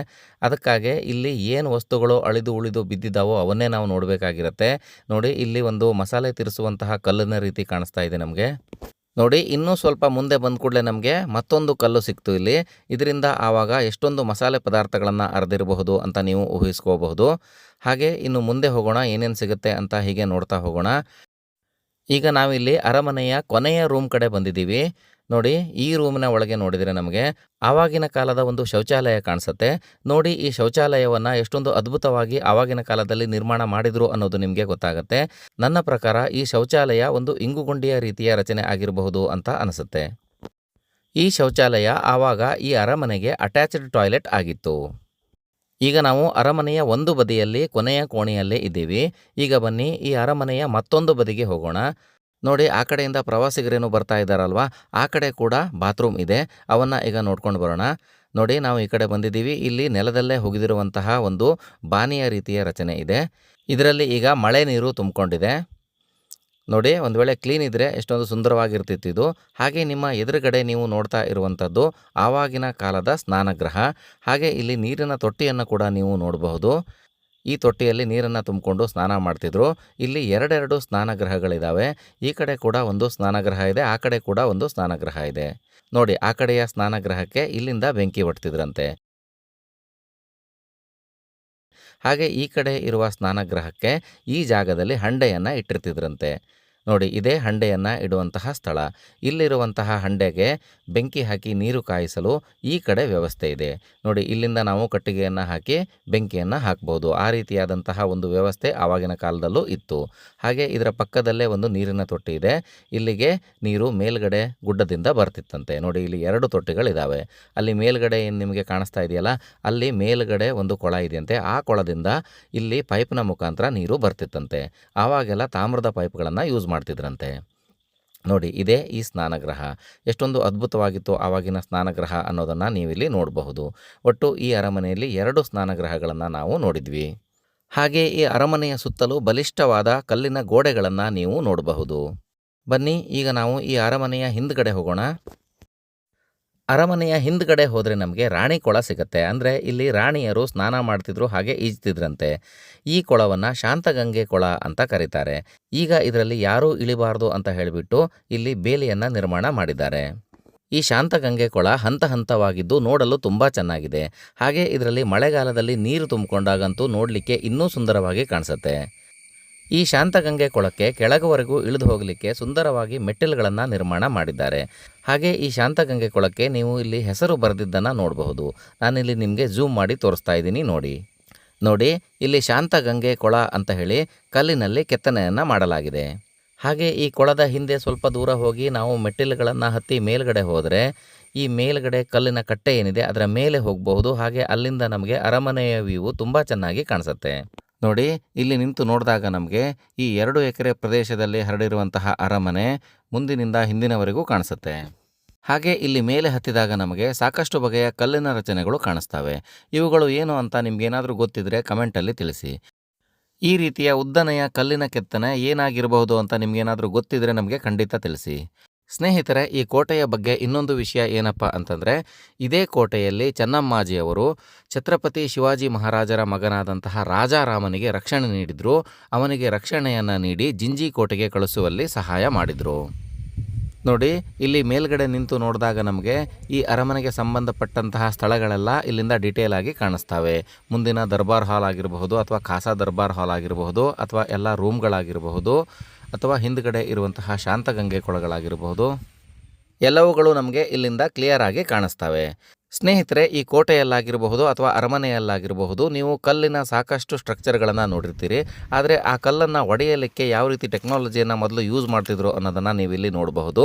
ಅದಕ್ಕಾಗಿ ಇಲ್ಲಿ ಏನು ವಸ್ತುಗಳು ಅಳಿದು ಉಳಿದು ಬಿದ್ದಿದ್ದಾವೋ ಅವನ್ನೇ ನಾವು ನೋಡಬೇಕಾಗಿರುತ್ತೆ. ನೋಡಿ, ಇಲ್ಲಿ ಒಂದು ಮಸಾಲೆ ತಿರುಸುವಂತಹ ಕಲ್ಲಿನ ರೀತಿ ಕಾಣಿಸ್ತಾ ಇದೆ ನಮಗೆ. ನೋಡಿ, ಇನ್ನೂ ಸ್ವಲ್ಪ ಮುಂದೆ ಬಂದ ಕೂಡಲೇ ನಮಗೆ ಮತ್ತೊಂದು ಕಲ್ಲು ಸಿಕ್ತು ಇಲ್ಲಿ. ಇದರಿಂದ ಆವಾಗ ಎಷ್ಟೊಂದು ಮಸಾಲೆ ಪದಾರ್ಥಗಳನ್ನು ಅರೆದಿರಬಹುದು ಅಂತ ನೀವು ಊಹಿಸ್ಕೋಬಹುದು. ಹಾಗೆ ಇನ್ನು ಮುಂದೆ ಹೋಗೋಣ, ಏನೇನು ಸಿಗುತ್ತೆ ಅಂತ ಹೀಗೆ ನೋಡ್ತಾ ಹೋಗೋಣ. ಈಗ ನಾವಿಲ್ಲಿ ಅರಮನೆಯ ಕೊನೆಯ ರೂಮ್ ಕಡೆ ಬಂದಿದ್ದೀವಿ. ನೋಡಿ, ಈ ರೂಮಿನ ಒಳಗೆ ನೋಡಿದರೆ ನಮಗೆ ಆವಾಗಿನ ಕಾಲದ ಒಂದು ಶೌಚಾಲಯ ಕಾಣಿಸುತ್ತೆ. ನೋಡಿ, ಈ ಶೌಚಾಲಯವನ್ನು ಎಷ್ಟೊಂದು ಅದ್ಭುತವಾಗಿ ಆವಾಗಿನ ಕಾಲದಲ್ಲಿ ನಿರ್ಮಾಣ ಮಾಡಿದ್ರು ಅನ್ನೋದು ನಿಮಗೆ ಗೊತ್ತಾಗುತ್ತೆ. ನನ್ನ ಪ್ರಕಾರ ಈ ಶೌಚಾಲಯ ಒಂದು ಇಂಗುಗುಂಡಿಯ ರೀತಿಯ ರಚನೆ ಆಗಿರಬಹುದು ಅಂತ ಅನಿಸುತ್ತೆ. ಈ ಶೌಚಾಲಯ ಆವಾಗ ಈ ಅರಮನೆಗೆ ಅಟ್ಯಾಚ್ಡ್ ಟಾಯ್ಲೆಟ್ ಆಗಿತ್ತು. ಈಗ ನಾವು ಅರಮನೆಯ ಒಂದು ಬದಿಯಲ್ಲಿ ಕೊನೆಯ ಕೋಣೆಯಲ್ಲೇ ಇದ್ದೀವಿ. ಈಗ ಬನ್ನಿ, ಈ ಅರಮನೆಯ ಮತ್ತೊಂದು ಬದಿಗೆ ಹೋಗೋಣ. ನೋಡಿ, ಆ ಕಡೆಯಿಂದ ಪ್ರವಾಸಿಗರೇನು ಬರ್ತಾ ಇದ್ದಾರಲ್ವ, ಆ ಕಡೆ ಕೂಡ ಬಾತ್ರೂಮ್ ಇದೆ. ಅವನ್ನು ಈಗ ನೋಡ್ಕೊಂಡು ಬರೋಣ. ನೋಡಿ, ನಾವು ಈ ಕಡೆ ಬಂದಿದ್ದೀವಿ. ಇಲ್ಲಿ ನೆಲದಲ್ಲೇ ಹುಗಿದಿರುವಂತಹ ಒಂದು ಬಾನಿಯ ರೀತಿಯ ರಚನೆ ಇದೆ. ಇದರಲ್ಲಿ ಈಗ ಮಳೆ ನೀರು ತುಂಬಿಕೊಂಡಿದೆ. ನೋಡಿ, ಒಂದು ವೇಳೆ ಕ್ಲೀನ್ ಇದ್ದರೆ ಎಷ್ಟೊಂದು ಸುಂದರವಾಗಿರ್ತಿತ್ತು ಇದು. ಹಾಗೆ ನಿಮ್ಮ ಎದುರುಗಡೆ ನೀವು ನೋಡ್ತಾ ಇರುವಂಥದ್ದು ಆವಾಗಿನ ಕಾಲದ ಸ್ನಾನಗೃಹ. ಹಾಗೆ ಇಲ್ಲಿ ನೀರಿನ ತೊಟ್ಟಿಯನ್ನು ಕೂಡ ನೀವು ನೋಡಬಹುದು. ಈ ತೊಟ್ಟಿಯಲ್ಲಿ ನೀರನ್ನು ತುಂಬಿಕೊಂಡು ಸ್ನಾನ ಮಾಡ್ತಿದ್ರು. ಇಲ್ಲಿ 2 ಸ್ನಾನಗೃಹಗಳಿದ್ದಾವೆ. ಈ ಕಡೆ ಕೂಡ ಒಂದು ಸ್ನಾನಗೃಹ ಇದೆ, ಆ ಕಡೆ ಕೂಡ ಒಂದು ಸ್ನಾನಗೃಹ ಇದೆ. ನೋಡಿ, ಆ ಕಡೆಯ ಸ್ನಾನಗೃಹಕ್ಕೆ ಇಲ್ಲಿಂದ ಬೆಂಕಿ ಹೊಡ್ತಿದ್ರಂತೆ. ಹಾಗೆ ಈ ಕಡೆ ಇರುವ ಸ್ನಾನಗೃಹಕ್ಕೆ ಈ ಜಾಗದಲ್ಲಿ ಹಂಡೆಯನ್ನು ಇಟ್ಟಿರ್ತಿದ್ರಂತೆ. ನೋಡಿ, ಇದೇ ಹಂಡೆಯನ್ನು ಇಡುವಂತಹ ಸ್ಥಳ. ಇಲ್ಲಿರುವಂತಹ ಹಂಡೆಗೆ ಬೆಂಕಿ ಹಾಕಿ ನೀರು ಕಾಯಿಸಲು ಈ ಕಡೆ ವ್ಯವಸ್ಥೆ ಇದೆ. ನೋಡಿ, ಇಲ್ಲಿಂದ ನಾವು ಕಟ್ಟಿಗೆಯನ್ನು ಹಾಕಿ ಬೆಂಕಿಯನ್ನು ಹಾಕ್ಬೋದು. ಆ ರೀತಿಯಾದಂತಹ ಒಂದು ವ್ಯವಸ್ಥೆ ಆವಾಗಿನ ಕಾಲದಲ್ಲೂ ಇತ್ತು. ಹಾಗೆ ಇದರ ಪಕ್ಕದಲ್ಲೇ ಒಂದು ನೀರಿನ ತೊಟ್ಟಿ ಇದೆ. ಇಲ್ಲಿಗೆ ನೀರು ಮೇಲ್ಗಡೆ ಗುಡ್ಡದಿಂದ ಬರ್ತಿತ್ತಂತೆ. ನೋಡಿ, ಇಲ್ಲಿ 2 ತೊಟ್ಟಿಗಳಿದ್ದಾವೆ. ಅಲ್ಲಿ ಮೇಲ್ಗಡೆ ಏನು ನಿಮಗೆ ಕಾಣಿಸ್ತಾ ಇದೆಯಲ್ಲ, ಅಲ್ಲಿ ಮೇಲ್ಗಡೆ ಒಂದು ಕೊಳ ಇದೆಯಂತೆ. ಆ ಕೊಳದಿಂದ ಇಲ್ಲಿ ಪೈಪ್ನ ಮುಖಾಂತರ ನೀರು ಬರ್ತಿತ್ತಂತೆ. ಆವಾಗೆಲ್ಲ ತಾಮ್ರದ ಪೈಪ್ಗಳನ್ನು ಯೂಸ್ ಮಾಡ್ತಿದ್ರಂತೆ. ನೋಡಿ, ಇದೇ ಈ ಸ್ನಾನಗೃಹ. ಎಷ್ಟೊಂದು ಅದ್ಭುತವಾಗಿತ್ತು ಆವಾಗಿನ ಸ್ನಾನಗೃಹ ಅನ್ನೋದನ್ನು ನೀವಿಲ್ಲಿ ನೋಡಬಹುದು. ಒಟ್ಟು ಈ ಅರಮನೆಯಲ್ಲಿ 2 ಸ್ನಾನಗೃಹಗಳನ್ನು ನಾವು ನೋಡಿದ್ವಿ. ಹಾಗೆ ಈ ಅರಮನೆಯ ಸುತ್ತಲೂ ಬಲಿಷ್ಠವಾದ ಕಲ್ಲಿನ ಗೋಡೆಗಳನ್ನು ನೀವು ನೋಡಬಹುದು. ಬನ್ನಿ ಈಗ ನಾವು ಈ ಅರಮನೆಯ ಹಿಂದ್ಗಡೆ ಹೋಗೋಣ. ಅರಮನೆಯ ಹಿಂದ್ಗಡೆ ಹೋದರೆ ನಮಗೆ ರಾಣಿ ಕೊಳ ಸಿಗುತ್ತೆ. ಅಂದರೆ ಇಲ್ಲಿ ರಾಣಿಯರು ಸ್ನಾನ ಮಾಡ್ತಿದ್ರು ಹಾಗೆ ಈಜ್ತಿದ್ರಂತೆ. ಈ ಕೊಳವನ್ನು ಶಾಂತಗಂಗೆ ಕೊಳ ಅಂತ ಕರೀತಾರೆ. ಈಗ ಇದರಲ್ಲಿ ಯಾರೂ ಇಳಿಬಾರ್ದು ಅಂತ ಹೇಳಿಬಿಟ್ಟು ಇಲ್ಲಿ ಬೇಲಿಯನ್ನು ನಿರ್ಮಾಣ ಮಾಡಿದ್ದಾರೆ. ಈ ಶಾಂತಗಂಗೆ ಕೊಳ ಹಂತ ಹಂತವಾಗಿದ್ದು ನೋಡಲು ತುಂಬ ಚೆನ್ನಾಗಿದೆ. ಹಾಗೆ ಇದರಲ್ಲಿ ಮಳೆಗಾಲದಲ್ಲಿ ನೀರು ತುಂಬಿಕೊಂಡಾಗಂತೂ ನೋಡಲಿಕ್ಕೆ ಇನ್ನೂ ಸುಂದರವಾಗಿ ಕಾಣಿಸುತ್ತೆ. ಈ ಶಾಂತಗಂಗೆ ಕೊಳಕ್ಕೆ ಕೆಳಗುವರೆಗೂ ಇಳಿದು ಹೋಗಲಿಕ್ಕೆ ಸುಂದರವಾಗಿ ಮೆಟ್ಟಿಲುಗಳನ್ನು ನಿರ್ಮಾಣ ಮಾಡಿದ್ದಾರೆ. ಹಾಗೆ ಈ ಶಾಂತಗಂಗೆ ಕೊಳಕ್ಕೆ ನೀವು ಇಲ್ಲಿ ಹೆಸರು ಬರೆದಿದ್ದನ್ನು ನೋಡಬಹುದು. ನಾನಿಲ್ಲಿ ನಿಮಗೆ ಝೂಮ್ ಮಾಡಿ ತೋರಿಸ್ತಾ ಇದ್ದೀನಿ ನೋಡಿ ಇಲ್ಲಿ ಶಾಂತಗಂಗೆ ಕೊಳ ಅಂತ ಹೇಳಿ ಕಲ್ಲಿನಲ್ಲಿ ಕೆತ್ತನೆಯನ್ನು ಮಾಡಲಾಗಿದೆ. ಹಾಗೆ ಈ ಕೊಳದ ಹಿಂದೆ ಸ್ವಲ್ಪ ದೂರ ಹೋಗಿ ನಾವು ಮೆಟ್ಟಿಲುಗಳನ್ನು ಹತ್ತಿ ಮೇಲ್ಗಡೆ ಹೋದರೆ ಈ ಮೇಲ್ಗಡೆ ಕಲ್ಲಿನ ಕಟ್ಟೆ ಏನಿದೆ ಅದರ ಮೇಲೆ ಹೋಗಬಹುದು. ಹಾಗೆ ಅಲ್ಲಿಂದ ನಮಗೆ ಅರಮನೆಯ ವ್ಯೂ ತುಂಬ ಚೆನ್ನಾಗಿ ಕಾಣಿಸುತ್ತೆ. ನೋಡಿ ಇಲ್ಲಿ ನಿಂತು ನೋಡಿದಾಗ ನಮಗೆ ಈ 2 ಎಕರೆ ಪ್ರದೇಶದಲ್ಲಿ ಹರಡಿರುವಂತಹ ಅರಮನೆ ಮುಂದಿನಿಂದ ಹಿಂದಿನವರೆಗೂ ಕಾಣಿಸುತ್ತೆ. ಹಾಗೆ ಇಲ್ಲಿ ಮೇಲೆ ಹತ್ತಿದಾಗ ನಮಗೆ ಸಾಕಷ್ಟು ಬಗೆಯ ಕಲ್ಲಿನ ರಚನೆಗಳು ಕಾಣಿಸ್ತವೆ. ಇವುಗಳು ಏನು ಅಂತ ನಿಮಗೇನಾದರೂ ಗೊತ್ತಿದ್ದರೆ ಕಮೆಂಟಲ್ಲಿ ತಿಳಿಸಿ. ಈ ರೀತಿಯ ಉದ್ದನೆಯ ಕಲ್ಲಿನ ಕೆತ್ತನೆ ಏನಾಗಿರಬಹುದು ಅಂತ ನಿಮಗೇನಾದರೂ ಗೊತ್ತಿದ್ದರೆ ನಮಗೆ ಖಂಡಿತ ತಿಳಿಸಿ. ಸ್ನೇಹಿತರೆ, ಈ ಕೋಟೆಯ ಬಗ್ಗೆ ಇನ್ನೊಂದು ವಿಷಯ ಏನಪ್ಪ ಅಂತಂದರೆ, ಇದೇ ಕೋಟೆಯಲ್ಲಿ ಚೆನ್ನಮ್ಮಾಜಿಯವರು ಛತ್ರಪತಿ ಶಿವಾಜಿ ಮಹಾರಾಜರ ಮಗನಾದಂತಹ ರಾಜಾರಾಮನಿಗೆ ರಕ್ಷಣೆ ನೀಡಿದರು. ಅವನಿಗೆ ರಕ್ಷಣೆಯನ್ನು ನೀಡಿ ಜಿಂಜಿ ಕೋಟೆಗೆ ಕಳಿಸುವಲ್ಲಿ ಸಹಾಯ ಮಾಡಿದರು. ನೋಡಿ ಇಲ್ಲಿ ಮೇಲ್ಗಡೆ ನಿಂತು ನೋಡಿದಾಗ ನಮಗೆ ಈ ಅರಮನೆಗೆ ಸಂಬಂಧಪಟ್ಟಂತಹ ಸ್ಥಳಗಳೆಲ್ಲ ಇಲ್ಲಿಂದ ಡೀಟೇಲ್ ಆಗಿ ಕಾಣಿಸ್ತವೆ. ಮುಂದಿನ ದರ್ಬಾರ್ ಹಾಲ್ ಆಗಿರಬಹುದು ಅಥವಾ ಖಾಸಾ ದರ್ಬಾರ್ ಹಾಲ್ ಆಗಿರಬಹುದು ಅಥವಾ ಎಲ್ಲ ರೂಮ್ಗಳಾಗಿರಬಹುದು ಅಥವಾ ಹಿಂದ್ಗಡೆ ಇರುವಂತಹ ಶಾಂತಗಂಗೆ ಕೊಳಗಳಾಗಿರಬಹುದು, ಎಲ್ಲವುಗಳು ನಮಗೆ ಇಲ್ಲಿಂದ ಕ್ಲಿಯರ್ ಆಗಿ ಕಾಣಿಸ್ತವೆ. ಸ್ನೇಹಿತರೆ, ಈ ಕೋಟೆಯಲ್ಲಾಗಿರಬಹುದು ಅಥವಾ ಅರಮನೆಯಲ್ಲಾಗಿರಬಹುದು ನೀವು ಕಲ್ಲಿನ ಸಾಕಷ್ಟು ಸ್ಟ್ರಕ್ಚರ್ಗಳನ್ನು ನೋಡಿರ್ತೀರಿ. ಆದರೆ ಆ ಕಲ್ಲನ್ನು ಒಡೆಯಲಿಕ್ಕೆ ಯಾವ ರೀತಿ ಟೆಕ್ನಾಲಜಿಯನ್ನು ಮೊದಲು ಯೂಸ್ ಮಾಡ್ತಿದ್ರು ಅನ್ನೋದನ್ನು ನೀವು ಇಲ್ಲಿ ನೋಡಬಹುದು.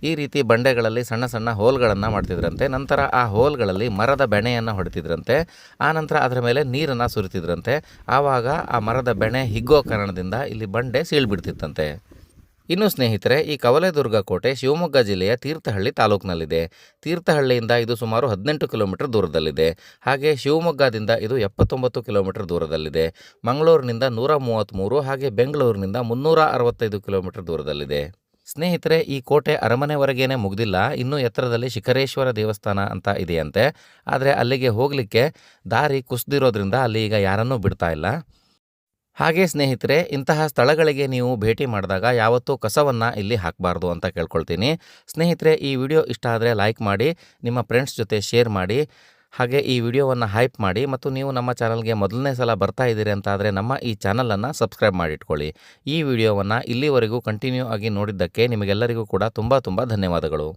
ಈ ರೀತಿ ಬಂಡೆಗಳಲ್ಲಿ ಸಣ್ಣ ಸಣ್ಣ ಹೋಲ್ಗಳನ್ನು ಮಾಡ್ತಿದ್ರಂತೆ. ನಂತರ ಆ ಹೋಲ್ಗಳಲ್ಲಿ ಮರದ ಬೆಣೆಯನ್ನು ಹೊಡಿತಿದ್ರಂತೆ. ಆನಂತರ ಅದರ ಮೇಲೆ ನೀರನ್ನು ಸುರಿತಿದ್ರಂತೆ. ಆವಾಗ ಆ ಮರದ ಬೆಣೆ ಹಿಗ್ಗೋ ಕಾರಣದಿಂದ ಇಲ್ಲಿ ಬಂಡೆ ಸೀಳ್ಬಿಡ್ತಿತ್ತಂತೆ. ಇನ್ನು ಸ್ನೇಹಿತರೆ, ಈ ಕವಲೇದುರ್ಗ ಕೋಟೆ ಶಿವಮೊಗ್ಗ ಜಿಲ್ಲೆಯ ತೀರ್ಥಹಳ್ಳಿ ತಾಲೂಕಿನಲ್ಲಿದೆ. ತೀರ್ಥಹಳ್ಳಿಯಿಂದ ಇದು ಸುಮಾರು 18 ಕಿಲೋಮೀಟರ್ ದೂರದಲ್ಲಿದೆ. ಹಾಗೆ ಶಿವಮೊಗ್ಗದಿಂದ ಇದು 79 ಕಿಲೋಮೀಟರ್ ದೂರದಲ್ಲಿದೆ. ಮಂಗಳೂರಿನಿಂದ 133 ಹಾಗೆ ಬೆಂಗಳೂರಿನಿಂದ 365 ಕಿಲೋಮೀಟರ್ ದೂರದಲ್ಲಿದೆ. ಸ್ನೇಹಿತರೆ, ಈ ಕೋಟೆ ಅರಮನೆವರೆಗೇನೆ ಮುಗಿದಿಲ್ಲ. ಇನ್ನೂ ಎತ್ತರದಲ್ಲಿ ಶಿಖರೇಶ್ವರ ದೇವಸ್ಥಾನ ಅಂತ ಇದೆಯಂತೆ. ಆದರೆ ಅಲ್ಲಿಗೆ ಹೋಗಲಿಕ್ಕೆ ದಾರಿ ಕುಸಿದಿರೋದ್ರಿಂದ ಅಲ್ಲಿ ಈಗ ಯಾರನ್ನೂ ಬಿಡ್ತಾ ಇಲ್ಲ. ಹಾಗೆ ಸ್ನೇಹಿತರೆ, ಇಂತಹ ಸ್ಥಳಗಳಿಗೆ ನೀವು ಭೇಟಿ ಮಾಡಿದಾಗ ಯಾವತ್ತೂ ಕಸವನ್ನು ಇಲ್ಲಿ ಹಾಕಬಾರ್ದು ಅಂತ ಕೇಳ್ಕೊಳ್ತೀನಿ. ಸ್ನೇಹಿತರೆ, ಈ ವಿಡಿಯೋ ಇಷ್ಟ ಆದರೆ ಲೈಕ್ ಮಾಡಿ, ನಿಮ್ಮ ಫ್ರೆಂಡ್ಸ್ ಜೊತೆ ಶೇರ್ ಮಾಡಿ, ಹಾಗೆ ಈ ವಿಡಿಯೋವನ್ನು ಹೈಪ್ ಮಾಡಿ ಮತ್ತು ನೀವು ನಮ್ಮ ಚಾನಲ್ಗೆ ಮೊದಲನೇ ಸಲ ಬರ್ತಾ ಇದ್ದೀರಿ ಅಂತಾದರೆ ನಮ್ಮ ಈ ಚಾನಲನ್ನು ಸಬ್ಸ್ಕ್ರೈಬ್ ಮಾಡಿಟ್ಕೊಳ್ಳಿ. ಈ ವಿಡಿಯೋವನ್ನು ಇಲ್ಲಿವರೆಗೂ ಕಂಟಿನ್ಯೂ ಆಗಿ ನೋಡಿದ್ದಕ್ಕೆ ನಿಮಗೆಲ್ಲರಿಗೂ ಕೂಡ ತುಂಬ ಧನ್ಯವಾದಗಳು.